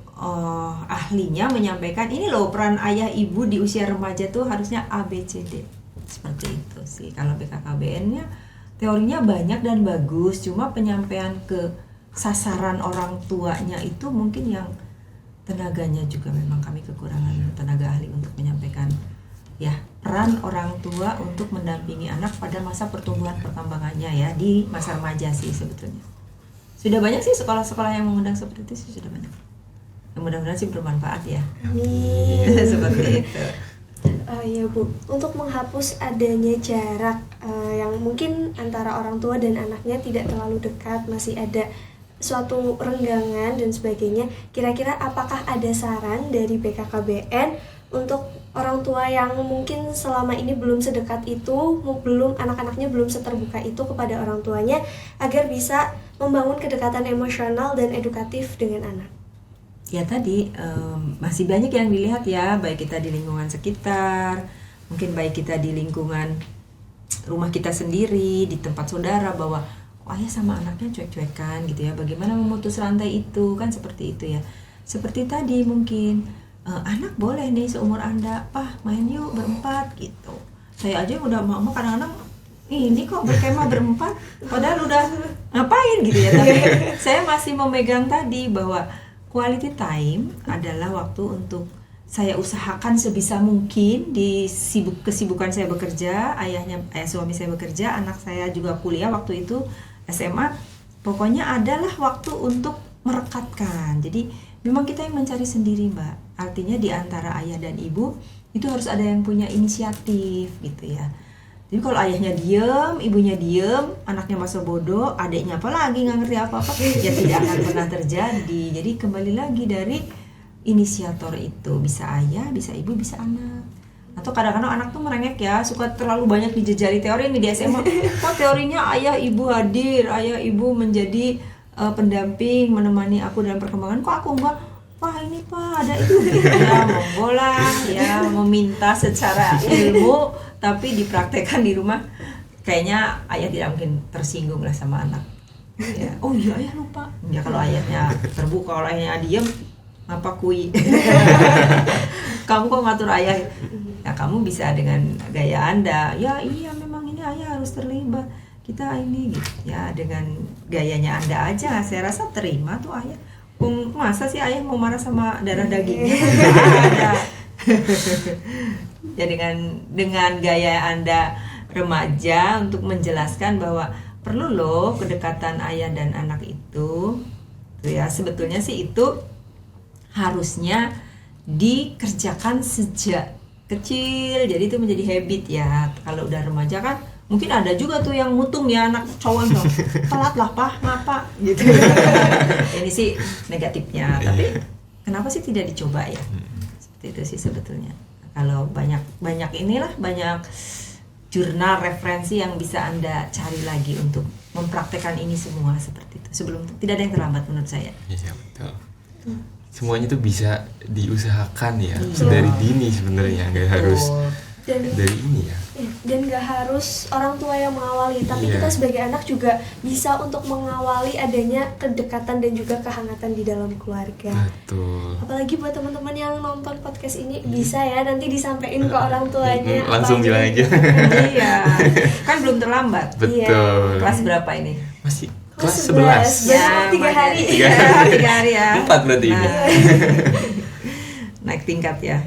ahlinya menyampaikan ini loh peran ayah ibu di usia remaja tuh harusnya ABCD. Seperti itu sih. Kalau BKKBN-nya teorinya banyak dan bagus, cuma penyampaian ke sasaran orang tuanya itu mungkin yang tenaganya juga memang kami kekurangan tenaga ahli untuk menyampaikan ya peran orang tua untuk mendampingi anak pada masa pertumbuhan perkembangannya ya di masa remaja sih sebetulnya. Sudah banyak sih sekolah-sekolah yang mengundang seperti itu sih, sudah banyak. Mudah-mudahan sih bermanfaat ya. Amin. Seperti itu. Ya Bu, untuk menghapus adanya jarak yang mungkin antara orang tua dan anaknya tidak terlalu dekat, masih ada suatu renggangan dan sebagainya, kira-kira apakah ada saran dari BKKBN untuk orang tua yang mungkin selama ini belum sedekat itu, anak-anaknya belum seterbuka itu kepada orang tuanya, agar bisa membangun kedekatan emosional dan edukatif dengan anak? Ya tadi masih banyak yang dilihat ya, baik kita di lingkungan sekitar, mungkin baik kita di lingkungan rumah kita sendiri, di tempat saudara, bahwa ayah sama anaknya cuek-cuekan gitu ya. Bagaimana memutus rantai itu, kan seperti itu ya. Seperti tadi mungkin anak boleh nih seumur Anda, Pak main yuk berempat gitu. Saya aja udah mama kadang-kadang ini kok berkemah berempat, padahal udah ngapain gitu ya. Tapi saya masih memegang tadi bahwa quality time adalah waktu untuk saya usahakan sebisa mungkin di kesibukan saya bekerja, ayah suami saya bekerja, anak saya juga kuliah waktu itu SMA, pokoknya adalah waktu untuk merekatkan. Jadi memang kita yang mencari sendiri Mbak. Artinya di antara ayah dan ibu itu harus ada yang punya inisiatif gitu ya. Jadi kalau ayahnya diem, ibunya diem, anaknya masa bodoh, adiknya apalagi nggak ngerti apa-apa, ya tidak akan pernah terjadi. Jadi kembali lagi dari inisiator itu, bisa ayah, bisa ibu, bisa anak. Atau kadang-kadang anak tuh merengek ya, suka terlalu banyak dijejali teori nih di SMA. Kok teorinya ayah ibu hadir, ayah ibu menjadi pendamping, menemani aku dalam perkembangan, kok aku enggak? Wah ini Pak ada itu gitu ya, monggo lah ya, meminta secara ilmu tapi dipraktekkan di rumah, kayaknya ayah tidak mungkin tersinggung lah sama anak. Ya, oh iya ayah lupa. Ya kalau ayahnya terbuka, kalau ayahnya diam, ngapa kui? Kamu kok ngatur ayah? Ya kamu bisa dengan gaya Anda. Ya iya memang ini ayah harus terlibat. Kita ini gitu. Ya dengan gayanya Anda aja, saya rasa terima tuh ayah. Masa sih ayah mau marah sama darah dagingnya? Nggak ada. Ya dengan gaya Anda remaja untuk menjelaskan bahwa perlu loh kedekatan ayah dan anak itu. Tuh ya, sebetulnya sih itu harusnya dikerjakan sejak kecil. Jadi itu menjadi habit ya. Kalau udah remaja kan mungkin ada juga tuh yang mutung ya anak cowok dong. Telat lah Pak, ngapa gitu. Ini sih negatifnya, tapi kenapa sih tidak dicoba ya? Seperti itu sih sebetulnya. Kalau banyak banyak jurnal referensi yang bisa Anda cari lagi untuk mempraktekkan ini semua seperti itu. Sebelum tidak ada yang terlambat menurut saya. Iya betul. Semuanya tuh bisa diusahakan ya dari dini sebenarnya, nggak harus dari ini ya. Dan nggak harus orang tua yang mengawali, tapi kita sebagai anak juga bisa untuk mengawali adanya kedekatan dan juga kehangatan di dalam keluarga. Betul. Apalagi buat teman-teman yang nonton podcast ini bisa ya nanti disampaikan ke orang tuanya. Langsung bilang aja. Iya, kan belum terlambat. Betul. Kelas berapa ini? Masih Kelas kelas 11. Ya, 3 hari. 3 hari ya. 4 berarti ini. Naik tingkat ya.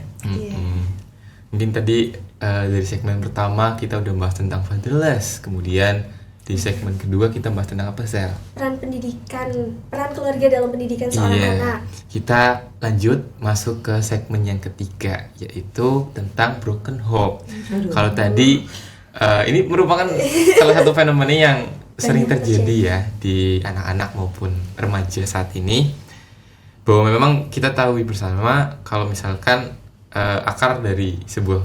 Mungkin tadi dari segmen pertama kita udah bahas tentang fatherless, kemudian di segmen kedua kita bahas tentang apa, Sel? Peran keluarga dalam pendidikan seorang anak. Kita lanjut masuk ke segmen yang ketiga, yaitu tentang broken home. Kalau tadi ini merupakan salah satu fenomena yang sering terjadi ya di anak-anak maupun remaja saat ini, bahwa memang kita tahu bersama kalau misalkan akar dari sebuah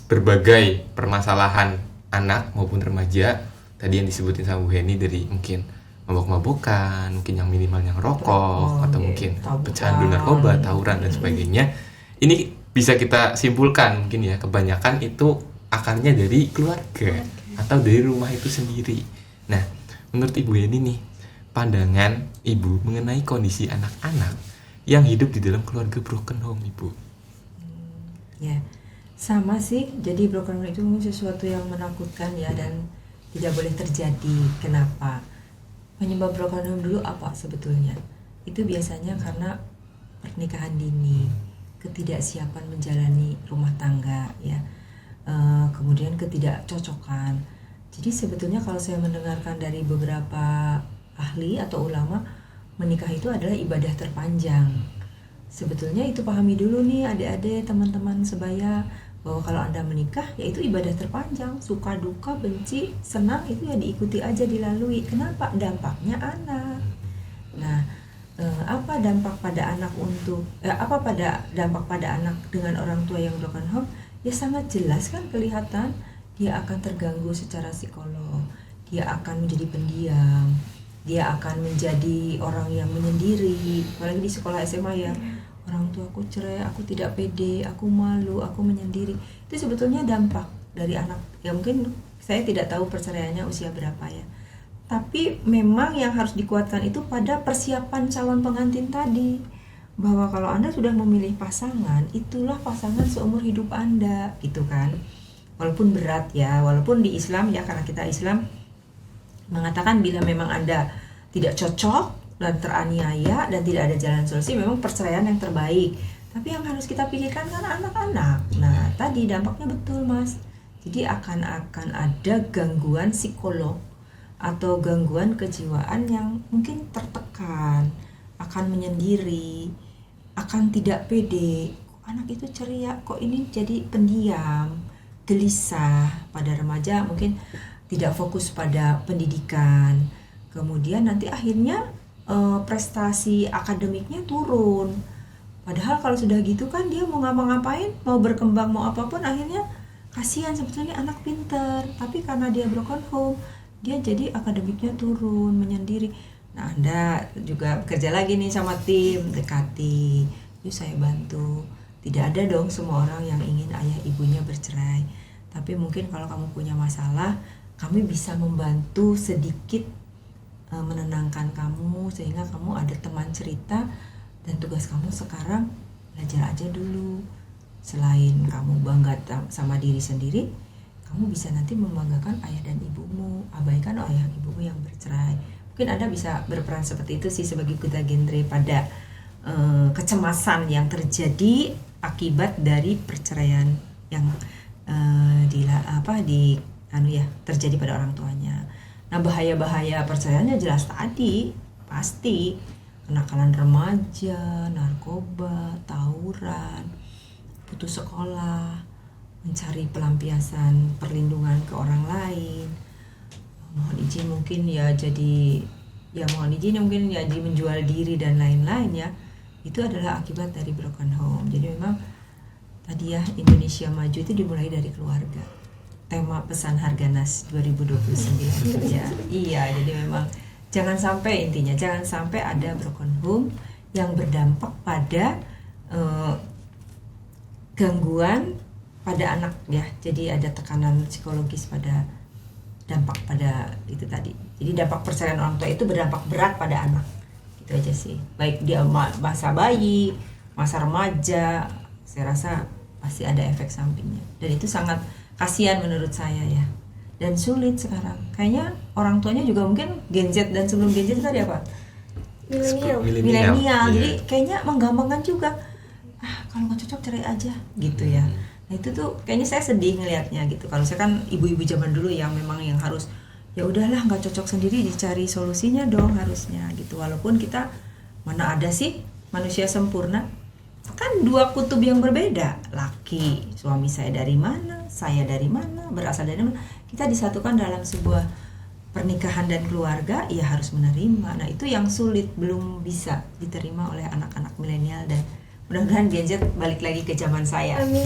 berbagai permasalahan anak maupun remaja tadi yang disebutin sama Bu Heni, dari mungkin mabok-mabokan, mungkin yang minimal yang rokok, atau mungkin pecandu narkoba, tawuran dan sebagainya. Ini bisa kita simpulkan mungkin ya, kebanyakan itu akarnya dari keluarga atau dari rumah itu sendiri. Nah, menurut Ibu Heni nih, pandangan Ibu mengenai kondisi anak-anak yang hidup di dalam keluarga broken home, Ibu. Ya, sama sih. Jadi broken home itu sesuatu yang menakutkan ya, dan tidak boleh terjadi. Kenapa? Penyebab broken home dulu apa sebetulnya? Itu biasanya karena pernikahan dini, ketidaksiapan menjalani rumah tangga ya, kemudian ketidakcocokan. Jadi sebetulnya kalau saya mendengarkan dari beberapa ahli atau ulama, menikah itu adalah ibadah terpanjang. Sebetulnya itu pahami dulu nih adik-adik, teman-teman sebaya, bahwa kalau Anda menikah yaitu ibadah terpanjang. Suka duka, benci, senang, itu ya diikuti aja, dilalui. Kenapa? Dampaknya anak. Nah, apa dampak pada anak dampak pada anak dengan orang tua yang broken home? Ya sangat jelas kan, kelihatan dia akan terganggu secara psikolog, dia akan menjadi pendiam, dia akan menjadi orang yang menyendiri. Apalagi di sekolah SMA ya, orang tua aku cerai, aku tidak pede, aku malu, aku menyendiri. Itu sebetulnya dampak dari anak. Ya mungkin saya tidak tahu perceraiannya usia berapa ya, tapi memang yang harus dikuatkan itu pada persiapan calon pengantin tadi, bahwa kalau Anda sudah memilih pasangan, itulah pasangan seumur hidup Anda, gitu kan. Walaupun berat ya, walaupun di Islam ya, karena kita Islam mengatakan bila memang Anda tidak cocok dan teraniaya dan tidak ada jalan solusi, memang perceraian yang terbaik. Tapi yang harus kita pikirkan kan anak-anak. Nah, tadi dampaknya betul, Mas. Jadi akan ada gangguan psikolog atau gangguan kejiwaan yang mungkin tertekan, akan menyendiri, akan tidak pede. Kok anak itu ceria, kok ini jadi pendiam, gelisah. Pada remaja mungkin tidak fokus pada pendidikan, kemudian nanti akhirnya prestasi akademiknya turun. Padahal kalau sudah gitu kan dia mau ngapa-ngapain, mau berkembang, mau apapun, akhirnya kasihan sebetulnya anak pinter, tapi karena dia broken home, dia jadi akademiknya turun, menyendiri. Nah, Anda juga bekerja lagi nih sama tim, dekati, yuk saya bantu, Tidak ada dong semua orang yang ingin ayah ibunya bercerai. Tapi mungkin kalau kamu punya masalah, kami bisa membantu sedikit menenangkan kamu sehingga kamu ada teman cerita, dan tugas kamu sekarang belajar aja dulu. Selain kamu bangga sama diri sendiri, kamu bisa nanti membanggakan ayah dan ibumu. Abaikan ayah ibumu yang bercerai. Mungkin Anda bisa berperan seperti itu sih sebagai duta genre pada kecemasan yang terjadi akibat dari perceraian yang terjadi pada orang tuanya. Nah, bahaya-bahaya perceraiannya jelas tadi, pasti kenakalan remaja, narkoba, tawuran, putus sekolah, mencari pelampiasan perlindungan ke orang lain, mohon izin mungkin jadi menjual diri dan lain-lain ya. Itu adalah akibat dari broken home. Jadi memang tadi ya, Indonesia Maju itu dimulai dari keluarga. Tema pesan Harganas 2029 ya. Iya, jadi memang jangan sampai ada broken home yang berdampak pada gangguan pada anak ya. Jadi ada tekanan psikologis pada dampak pada itu tadi. Jadi dampak perceraian orang tua itu berdampak berat pada anak. Itu aja sih. Baik dia masa bayi, masa remaja, saya rasa pasti ada efek sampingnya. Dan itu sangat kasihan menurut saya ya. Dan sulit sekarang. Kayaknya orang tuanya juga mungkin Gen Z, dan sebelum Gen Z tadi apa? Milenial. Jadi kayaknya menggampangkan juga. Kalau nggak cocok cerai aja gitu ya. Nah itu tuh kayaknya saya sedih ngelihatnya gitu. Kalau saya kan ibu-ibu zaman dulu yang memang yang harus ya udahlah, nggak cocok sendiri, dicari solusinya dong harusnya gitu. Walaupun kita mana ada sih manusia sempurna, kan dua kutub yang berbeda, laki suami saya dari mana, berasal dari mana, kita disatukan dalam sebuah pernikahan dan keluarga, ya harus menerima. Nah itu yang sulit, belum bisa diterima oleh anak-anak milenial, dan mudah-mudahan Gen Z balik lagi ke zaman saya. Amin.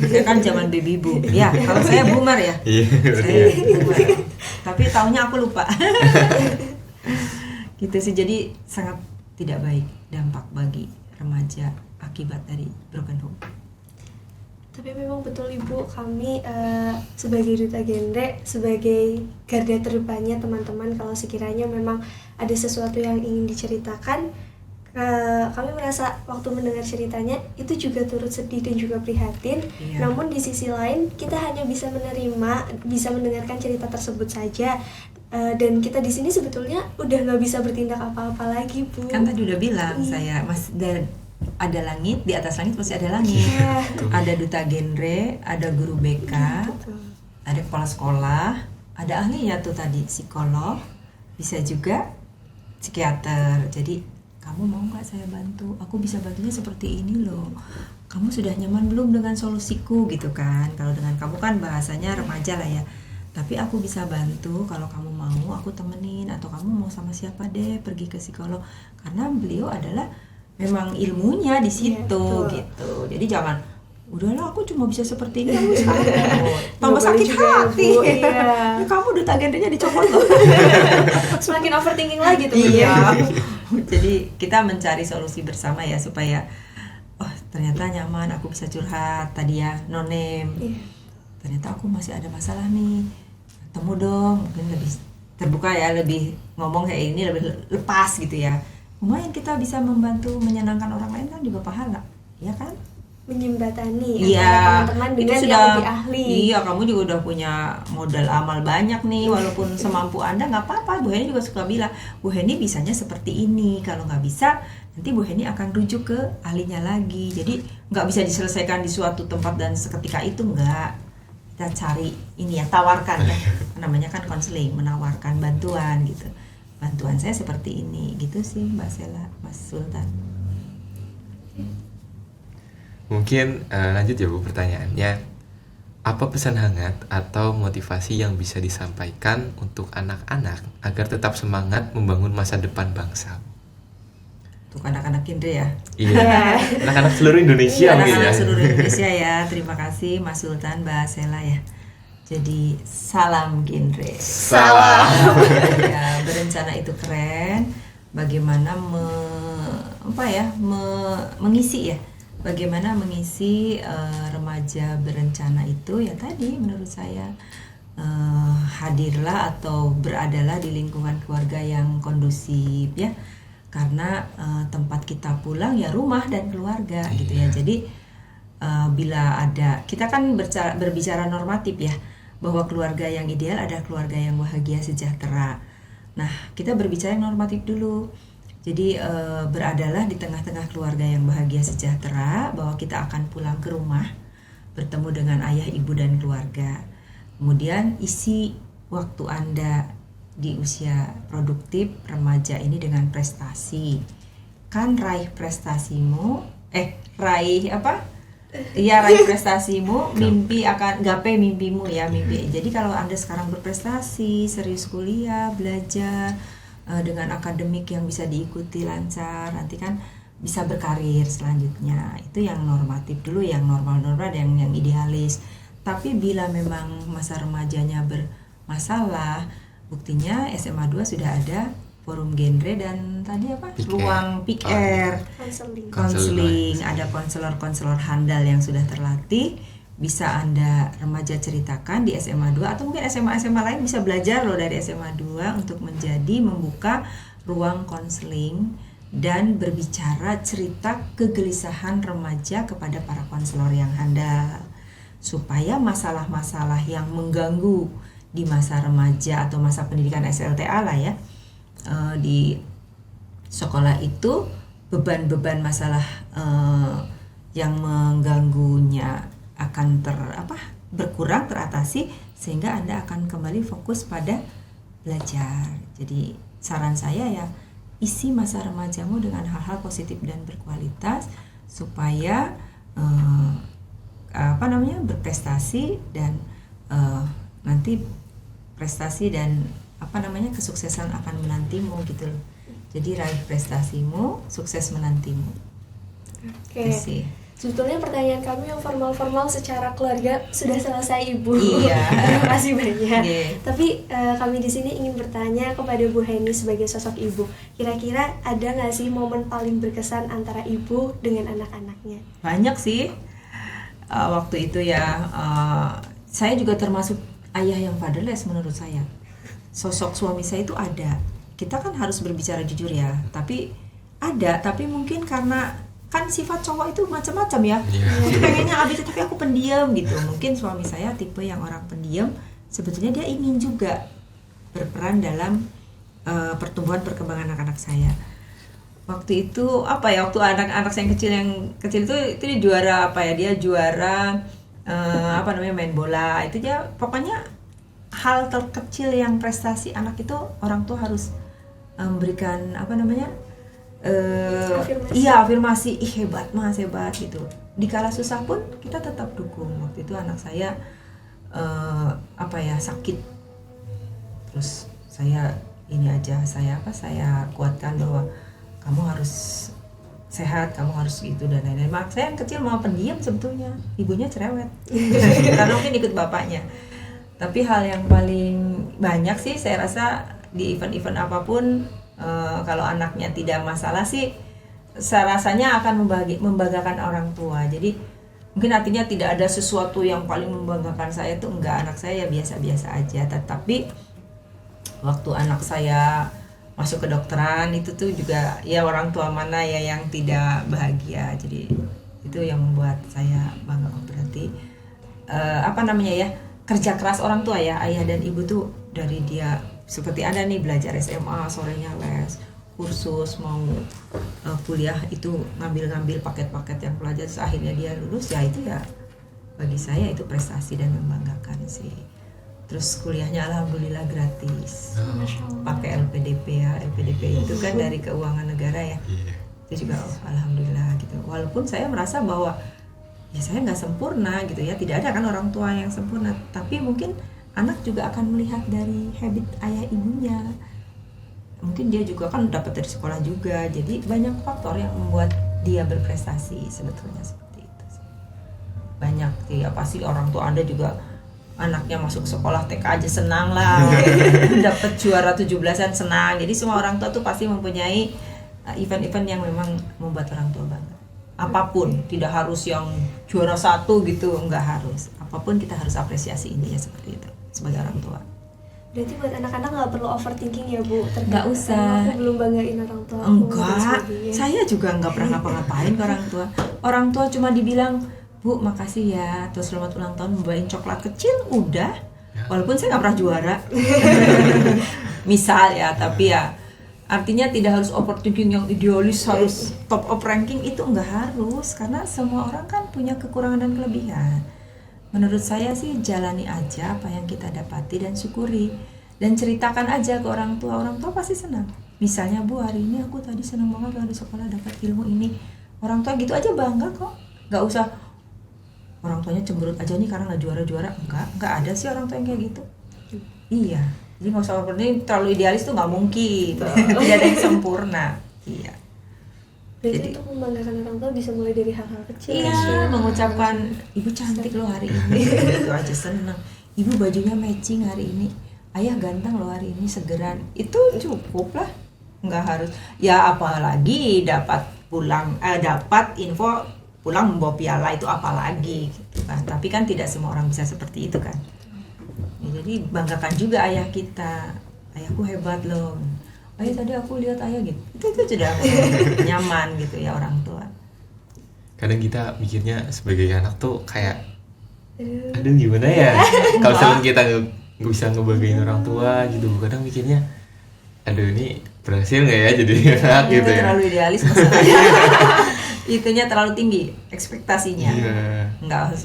Saya kan zaman baby boom. Ya, kalau saya boomer ya. Saya boomer. Tapi tahunnya aku lupa. Gitu sih, jadi sangat tidak baik dampak bagi remaja akibat dari broken home. Tapi memang betul Ibu, kami sebagai duta genre, sebagai garda terdepannya teman-teman, kalau sekiranya memang ada sesuatu yang ingin diceritakan, kami merasa waktu mendengar ceritanya itu juga turut sedih dan juga prihatin. Iya. Namun di sisi lain kita hanya bisa menerima, bisa mendengarkan cerita tersebut saja. Dan kita di sini sebetulnya udah nggak bisa bertindak apa-apa lagi, Bu. Kan tadi udah bilang saya, Mas, dan ada langit, di atas langit pasti ada langit. Yeah. Ada duta genre, ada guru BK, ada kepala sekolah, ada ahli ya tuh tadi psikolog, bisa juga psikiater. Jadi kamu mau nggak saya bantu? Aku bisa bantunya seperti ini loh. Kamu sudah nyaman belum dengan solusiku gitu kan? Kalau dengan kamu kan bahasanya remaja lah ya. Tapi aku bisa bantu kalau kamu mau, aku temenin, atau kamu mau sama siapa deh pergi ke psikolog. Karena beliau adalah memang ilmunya di situ gitu. Jadi jangan, udahlah aku cuma bisa seperti ini, aku sekarang tambah sakit hati. Iya. Ya, kamu udah tagennya dicopot loh. Semakin overthinking lagi tuh. Iya. Jadi kita mencari solusi bersama ya, supaya oh ternyata nyaman, aku bisa curhat tadi ya, no name. Iya. Ternyata aku masih ada masalah nih, ketemu dong, mungkin lebih terbuka ya, lebih ngomong kayak ini, lebih lepas gitu ya. Lumayan kita bisa membantu menyenangkan orang lain, kan juga pahala, ya kan? Menjembatani Iya, teman-teman itu dengan sudah yang lebih ahli. Iya, kamu juga udah punya modal amal banyak nih, walaupun semampu Anda nggak apa-apa. Bu Heni juga suka bilang, Bu Heni bisanya seperti ini. Kalau nggak bisa, nanti Bu Heni akan rujuk ke ahlinya lagi. Jadi nggak bisa diselesaikan di suatu tempat dan seketika itu, nggak. Kita cari ini ya, tawarkan ya, namanya kan konseling, menawarkan bantuan gitu. Bantuan saya seperti ini gitu sih, Mbak Sela, Mas Sultan. Mungkin lanjut ya Bu pertanyaannya, apa pesan hangat atau motivasi yang bisa disampaikan untuk anak-anak agar tetap semangat membangun masa depan bangsa? Untuk anak-anak genre ya. Iya, anak-anak seluruh Indonesia mungkin ya. Anak-anak seluruh Indonesia ya. Terima kasih Mas Sultan, Mbak Sela ya. Jadi salam genre. Salam. Ya, berencana itu keren. Bagaimana mengisi ya bagaimana mengisi remaja berencana itu ya tadi menurut saya hadirlah atau beradalah di lingkungan keluarga yang kondusif ya, karena tempat kita pulang ya rumah dan keluarga gitu ya. Jadi bila ada, kita kan berbicara normatif ya, bahwa keluarga yang ideal adalah keluarga yang bahagia sejahtera. Nah, kita berbicara yang normatif dulu. Jadi beradalah di tengah-tengah keluarga yang bahagia sejahtera, bahwa kita akan pulang ke rumah bertemu dengan ayah, ibu, dan keluarga. Kemudian isi waktu Anda di usia produktif remaja ini dengan prestasi. Kan raih prestasimu, raih apa? Iya, raih prestasimu, mimpi akan gapai mimpimu ya, mimpi. Jadi kalau Anda sekarang berprestasi, serius kuliah, belajar dengan akademik yang bisa diikuti lancar, nanti kan bisa berkarir selanjutnya. Itu yang normatif dulu, yang normal-normal, yang idealis. Tapi bila memang masa remajanya bermasalah, buktinya SMA 2 sudah ada forum genre dan tadi apa? Ruang PR, konseling, ada konselor-konselor handal yang sudah terlatih. Bisa Anda remaja ceritakan di SMA 2 atau mungkin SMA-SMA lain bisa belajar loh dari SMA 2 untuk membuka ruang konseling dan berbicara cerita kegelisahan remaja kepada para konselor yang handal, supaya masalah-masalah yang mengganggu di masa remaja atau masa pendidikan SLTA lah ya, di sekolah itu, beban-beban masalah yang mengganggunya akan berkurang, teratasi, sehingga Anda akan kembali fokus pada belajar. Jadi saran saya ya, isi masa remajamu dengan hal-hal positif dan berkualitas supaya berprestasi dan nanti prestasi dan kesuksesan akan menantimu gitu loh. Jadi raih prestasimu, sukses menantimu. Oke. Sebetulnya pertanyaan kami yang formal-formal secara keluarga sudah selesai, Ibu. Iya. Terima kasih banyak. Yeah. Tapi kami di sini ingin bertanya kepada Bu Heni sebagai sosok ibu. Kira-kira ada nggak sih momen paling berkesan antara ibu dengan anak-anaknya? Banyak sih. Waktu itu ya, saya juga termasuk ayah yang fatherless menurut saya. Sosok suami saya itu ada. Kita kan harus berbicara jujur ya. Tapi mungkin karena kan sifat cowok itu macam-macam ya. Pengennya abis, tapi aku pendiam gitu. Mungkin suami saya tipe yang orang pendiam. Sebetulnya dia ingin juga berperan dalam pertumbuhan perkembangan anak-anak saya. Waktu itu waktu anak-anak saya yang kecil itu dia juara dia juara main bola. Itu dia pokoknya hal terkecil yang prestasi anak itu orang tua harus memberikan afirmasi, hebat gitu. Di kala susah pun kita tetap dukung. Waktu itu anak saya sakit, terus saya saya kuatkan bahwa kamu harus sehat, kamu harus gitu dan lain-lain. Mak saya yang kecil mau pendiam sebetulnya, ibunya cerewet karena mungkin ikut bapaknya. Tapi hal yang paling banyak sih saya rasa di event-event apapun, kalau anaknya tidak masalah sih, saya rasanya akan membanggakan orang tua. Jadi mungkin artinya tidak ada sesuatu yang paling membanggakan saya tuh enggak, anak saya ya biasa-biasa aja. Tetapi waktu anak saya masuk kedokteran itu tuh juga ya orang tua mana ya yang tidak bahagia. Jadi itu yang membuat saya bangga. Berarti kerja keras orang tua ya, ayah dan ibu tuh dari dia seperti Anda nih belajar SMA, sorenya les, kursus, mau kuliah itu ngambil paket-paket yang pelajar, terus akhirnya dia lulus, ya itu ya bagi saya itu prestasi dan membanggakan sih. Terus kuliahnya alhamdulillah gratis, pakai LPDP ya, LPDP itu kan dari keuangan negara ya, itu juga alhamdulillah gitu. Walaupun saya merasa bahwa ya saya nggak sempurna gitu ya, tidak ada kan orang tua yang sempurna, tapi mungkin anak juga akan melihat dari habit ayah ibunya, mungkin dia juga kan dapat dari sekolah juga, jadi banyak faktor yang membuat dia berprestasi sebetulnya seperti itu. Banyak sih, pasti orang tua Anda juga anaknya masuk sekolah TK aja senang lah, dapat juara 17-an senang. Jadi semua orang tua tuh pasti mempunyai event-event yang memang membuat orang tua bangga. apapun, tidak harus yang juara 1 gitu, nggak harus. Apapun kita harus apresiasi, intinya seperti itu sebagai orang tua. Berarti buat anak-anak nggak perlu overthinking ya Bu? Nggak usah. Aku belum banggain orang tua aku dan Enggak, sebagainya. saya juga nggak pernah ngapa-ngapain ke orang tua. Orang tua cuma dibilang, Bu makasih ya, terus selamat ulang tahun, membawain coklat kecil, udah. Walaupun saya nggak pernah juara, misal ya, tapi ya artinya tidak harus overthinking yang idealis, harus top of ranking, itu nggak harus, karena semua orang kan punya kekurangan dan kelebihan. Menurut saya sih jalani aja apa yang kita dapati dan syukuri, dan ceritakan aja ke orang tua pasti senang. Misalnya, Bu hari ini aku tadi senang banget loh di sekolah dapat ilmu ini, orang tua gitu aja bangga kok, nggak usah orang tuanya cemberut aja nih karena nggak juara-juara, nggak ada sih orang tua yang kayak gitu. Iya, jadi nggak usah overthinking, terlalu idealis tuh nggak mungkin, tidak ada yang sempurna. Iya. Berarti Jadi- untuk membanggakan orang tua bisa mulai dari hal-hal kecil. Iya, mengucapkan ibu cantik loh hari ini, itu aja seneng. Ibu bajunya matching hari ini, ayah ganteng loh hari ini, segeran, itu cukup lah, nggak harus. Ya apalagi dapat info pulang membawa piala, itu apalagi gitu kan. Tapi kan tidak semua orang bisa seperti itu kan. Ya, jadi banggakan juga ayah kita, ayahku hebat loh. Ayah tadi aku lihat ayah gitu, itu sudah nyaman gitu ya orang tua. Kadang kita mikirnya sebagai anak tuh kayak Aduh. aduh gimana ya kalau misalnya kita nggak bisa ngebanggain orang tua gitu, kadang mikirnya aduh ini berhasil nggak ya jadi anak gitu ya. Terlalu idealis masalahnya. Itunya terlalu tinggi ekspektasinya. Iya.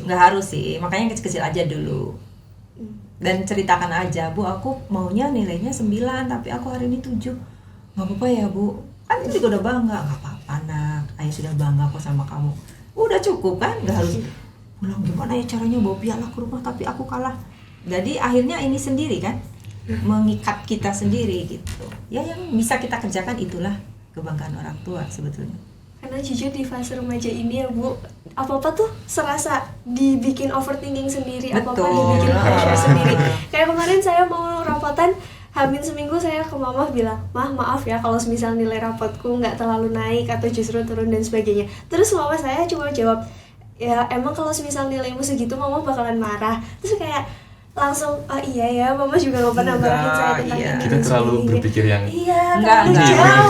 Nggak harus sih, makanya kecil-kecil aja dulu. Dan ceritakan aja, Bu aku maunya nilainya 9 tapi aku hari ini 7. Nggak apa-apa ya Bu, kan itu juga udah bangga. Nggak apa-apa nak, ayah sudah bangga kok sama kamu. Udah cukup kan, nggak harus pulang gimana ya caranya bawa piala ke rumah tapi aku kalah. Jadi akhirnya ini sendiri kan, mengikat kita sendiri gitu. Ya yang bisa kita kerjakan itulah kebanggaan orang tua sebetulnya. Karena jujur di fase remaja ini ya Bu, apa-apa tuh serasa dibikin overthinking sendiri, apa-apa Betul. dibikin pressure sendiri. Kayak kemarin saya mau rapotan, Hamin seminggu saya ke mama bilang, Mah maaf ya kalau misal nilai rapotku nggak terlalu naik atau justru turun dan sebagainya. Terus mama saya cuma jawab, ya emang kalau misal nilaimu segitu mama bakalan marah. Terus kayak langsung, oh iya ya, mama juga nggak pernah marahin saya tentang Iya. ini Kita dan terlalu sebagainya. berpikir yang Iya, Enggak, terlalu enggak. jauh.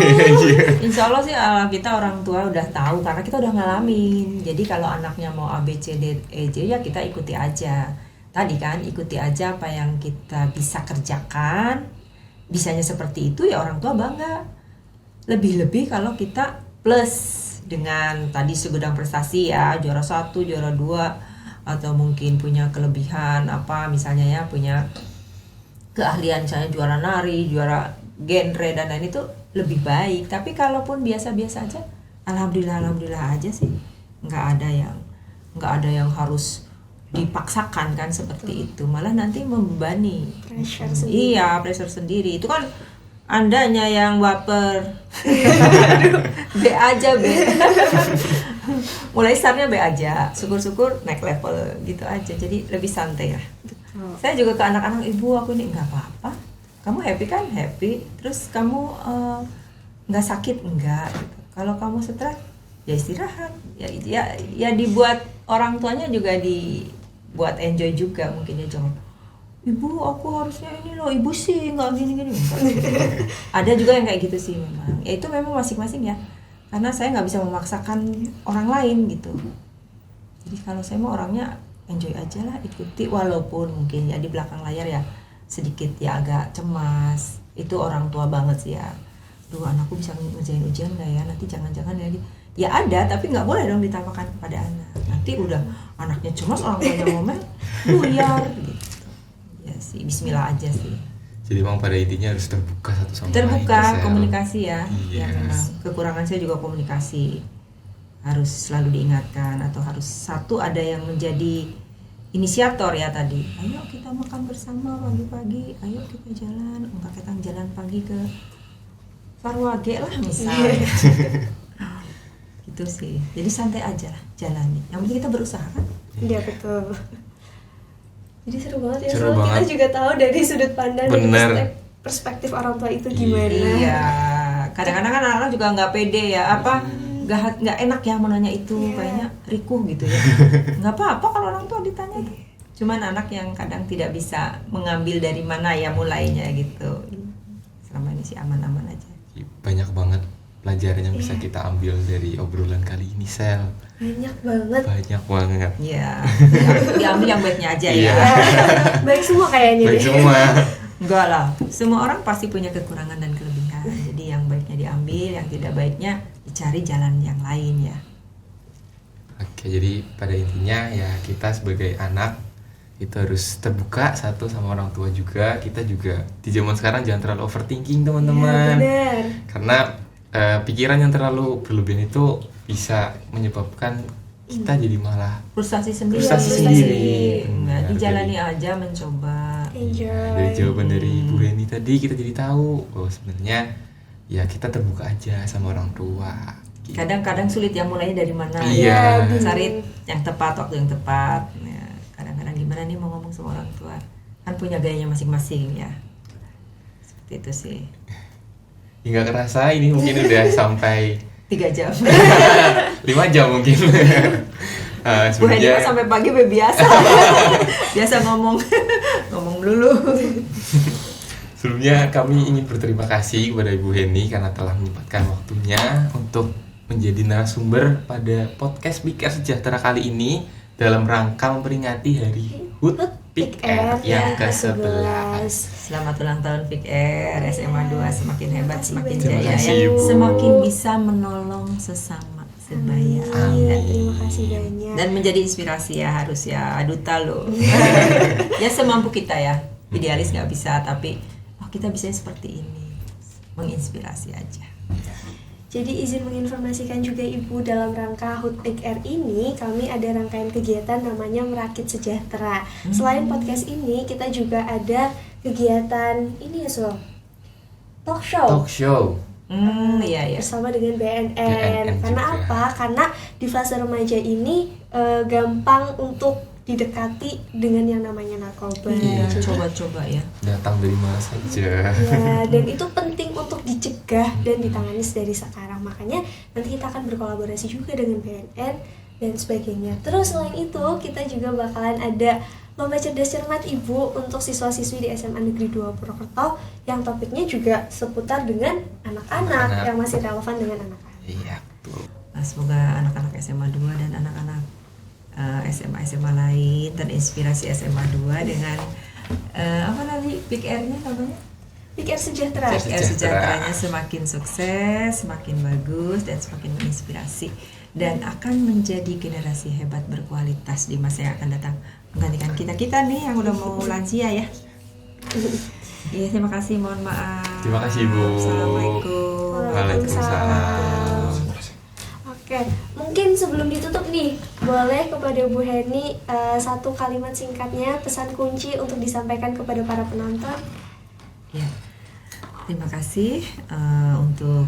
Insya Allah sih kita orang tua udah tahu karena kita udah ngalamin. Jadi kalau anaknya mau A, B, C, D, E, J ya kita ikuti aja. Tadi kan ikuti aja apa yang kita bisa kerjakan. Bisanya seperti itu ya orang tua bangga. Lebih-lebih kalau kita plus dengan tadi segudang prestasi ya, juara 1, juara 2, atau mungkin punya kelebihan apa misalnya ya, punya keahlian misalnya juara nari, juara genre dan lain, itu lebih baik. Tapi kalaupun biasa-biasa aja, alhamdulillah aja sih, nggak ada yang harus dipaksakan kan seperti itu, malah nanti membebani. Pressure sendiri. Iya, pressure sendiri itu kan. Andanya yang baper. B aja B. Mulai startnya B aja, syukur-syukur naik level gitu aja, jadi lebih santai lah. Saya juga ke anak-anak, ibu aku ini nggak apa-apa, kamu happy kan, happy, terus kamu nggak sakit enggak gitu. Kalau kamu stres ya istirahat, ya dibuat orang tuanya juga dibuat enjoy juga, mungkin ya jangan ibu aku harusnya ini loh, ibu sih nggak gini-gini. Ada juga yang kayak gitu sih memang, ya itu memang masing-masing ya, karena saya nggak bisa memaksakan orang lain gitu. Jadi kalau saya mau orangnya enjoy aja lah, ikuti, walaupun mungkin ya di belakang layar ya sedikit ya agak cemas, itu orang tua banget sih ya. Duh anakku bisa ngerjain ujian nggak ya, nanti jangan-jangan ya ada, tapi nggak boleh dong ditambahkan kepada anak. Nanti udah anaknya cemas, orang tuanya ngomel, buyar gitu. Ya sih, bismillah aja sih. jadi memang pada intinya harus terbuka satu sama lain. Terbuka, Gisel. komunikasi ya. Ya Yes. memang kekurangan saya juga komunikasi. Harus selalu diingatkan, atau harus satu ada yang menjadi inisiator ya tadi. Ayo kita makan bersama pagi-pagi, ayo kita jalan, enggak kita jalan pagi ke Farwage lah misalnya. Gitu sih. Jadi santai aja lah jalani. Yang penting kita berusaha kan. Iya betul. Jadi seru banget ya, Seru soalnya kita banget. juga tahu dari sudut pandang dari Bener. perspektif orang tua itu gimana. Iya, kadang-kadang kan anak-anak juga nggak pede ya, apa nggak enak ya menanya itu, Iya. kayaknya rikuh gitu ya. Nggak apa-apa kalau orang tua ditanya tuh. Cuman anak yang kadang tidak bisa mengambil dari mana ya mulainya gitu. Selama ini sih aman-aman aja. Banyak banget pelajaran yang bisa Iya. kita ambil dari obrolan kali ini, Sel. Banyak banget. Banyak banget. Ya, diambil yang baiknya aja Iya. ya. Baik semua kayaknya Baik deh. semua. Enggak lah, semua orang pasti punya kekurangan dan kelebihan. Jadi yang baiknya diambil, yang tidak baiknya dicari jalan yang lain ya. Oke, jadi pada intinya ya kita sebagai anak itu harus terbuka satu sama orang tua juga. Kita juga di zaman sekarang jangan terlalu overthinking, teman-teman. Benar. Karena pikiran yang terlalu berlebihan itu bisa menyebabkan kita jadi malah Frustasi sendiri. Frustasi sendiri. Enggak, Benar, dijalani aja mencoba. Enjoy. dari jawaban dari Bu Heni tadi kita jadi tahu bahwa sebenarnya ya kita terbuka aja sama orang tua. Gitu. Kadang-kadang sulit yang mulainya dari mana. Iya. Ya, cari yang tepat, waktu yang tepat. Ya, kadang-kadang gimana nih mau ngomong sama orang tua? Kan punya gayanya masing-masing ya. Seperti itu sih. Hingga kerasa ini mungkin udah sampai 3 jam. 5 jam mungkin. Bu Heni Sebenarnya mah sampai pagi udah biasa. Biasa ngomong melulu. sebelumnya kami ingin berterima kasih kepada Ibu Heni karena telah menyempatkan waktunya untuk menjadi narasumber pada podcast Big Air Sejahtera kali ini dalam rangka memperingati Hari HUT Big Air yang ke-11. Selamat ulang tahun Big Air SMA 2, semakin hebat, semakin Terima jaya kasih, ya. Ibu. Semakin bisa menolong sesama sebaya. Iya, terima kasih banyak. Dan menjadi inspirasi ya, harus ya duta loh. Ya semampu kita ya. Idealis nggak bisa, tapi kita bisa seperti ini. Menginspirasi aja. Jadi izin menginformasikan juga Ibu, dalam rangka HUT Big Air ini kami ada rangkaian kegiatan namanya Merakit Sejahtera. Selain podcast ini, kita juga ada kegiatan ini ya, Sul, talk show. Talk show. Iya. Bersama dengan BNN. BNN Karena juga. apa? Karena di fase remaja ini gampang untuk didekati dengan yang namanya narkoba. Iya, Jadi, coba-coba ya. Datang dari mana saja. ya, dan itu penting untuk dicegah dan ditangani dari sekarang. Makanya nanti kita akan berkolaborasi juga dengan BNN dan sebagainya. Terus selain itu, kita juga bakalan ada lomba cerdas cermat Ibu untuk siswa-siswi di SMA Negeri 2 Purwokerto yang topiknya juga seputar dengan anak-anak Anak-anak. yang masih relevan dengan anak-anak. Iya, betul. Nah, semoga anak-anak SMA 2 dan anak-anak SMA lain terinspirasi SMA 2 dengan apa nanti Big Air-nya namanya? Big Air Sejahtera. Sejahtera. Big Air Sejahteranya semakin sukses, semakin bagus dan semakin menginspirasi dan akan menjadi generasi hebat berkualitas di masa yang akan datang, menggantikan kita nih yang udah mau lansia ya. Iya, terima kasih, mohon maaf. Terima kasih, Bu. Assalamualaikum. Waalaikumsalam. Oke, mungkin sebelum ditutup nih, boleh kepada Bu Heni satu kalimat singkatnya, pesan kunci untuk disampaikan kepada para penonton. Ya, terima kasih untuk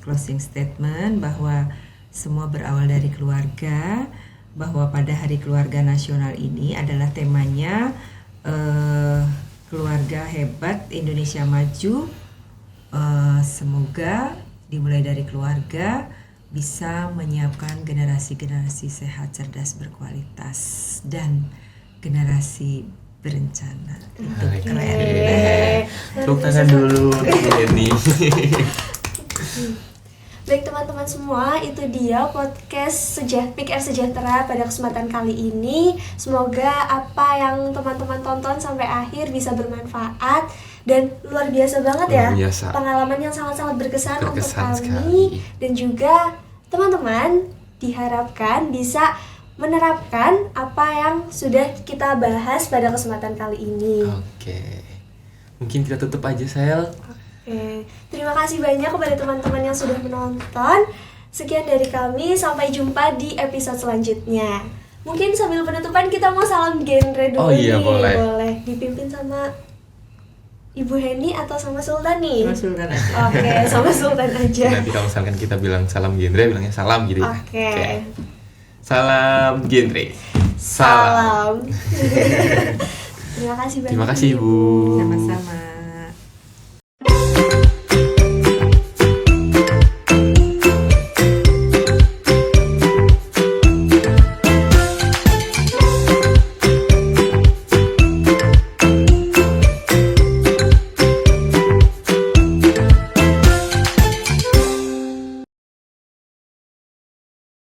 closing statement bahwa semua berawal dari keluarga, bahwa pada Hari Keluarga Nasional ini adalah temanya keluarga hebat Indonesia maju. Semoga dimulai dari keluarga bisa menyiapkan generasi-generasi sehat, cerdas, berkualitas dan generasi berencana. Itu Oke. keren. Tepuk tangan dulu untuk Bu Heni. Baik teman-teman semua, itu dia podcast Big Air Sejahtera pada kesempatan kali ini. Semoga apa yang teman-teman tonton sampai akhir bisa bermanfaat dan luar biasa banget ya. Luar biasa. Pengalaman yang sangat-sangat berkesan untuk Berkesan kami sekali. dan juga teman-teman diharapkan bisa menerapkan apa yang sudah kita bahas pada kesempatan kali ini. Oke. Mungkin kita tutup aja, Sel. Oke, terima kasih banyak kepada teman-teman yang sudah menonton. Sekian dari kami, sampai jumpa di episode selanjutnya. Mungkin sambil penutupan kita mau salam genre dulu Oh iya, nih. boleh. Boleh dipimpin sama Ibu Heni atau sama Sultan nih? Sama Sultan aja. Oke, sama Sultan aja. Nanti kalau misalkan kita bilang salam genre, bilangnya salam gitu ya. Oke. Salam genre. Salam. Terima kasih banyak. Terima kasih, Bu. Sama-sama.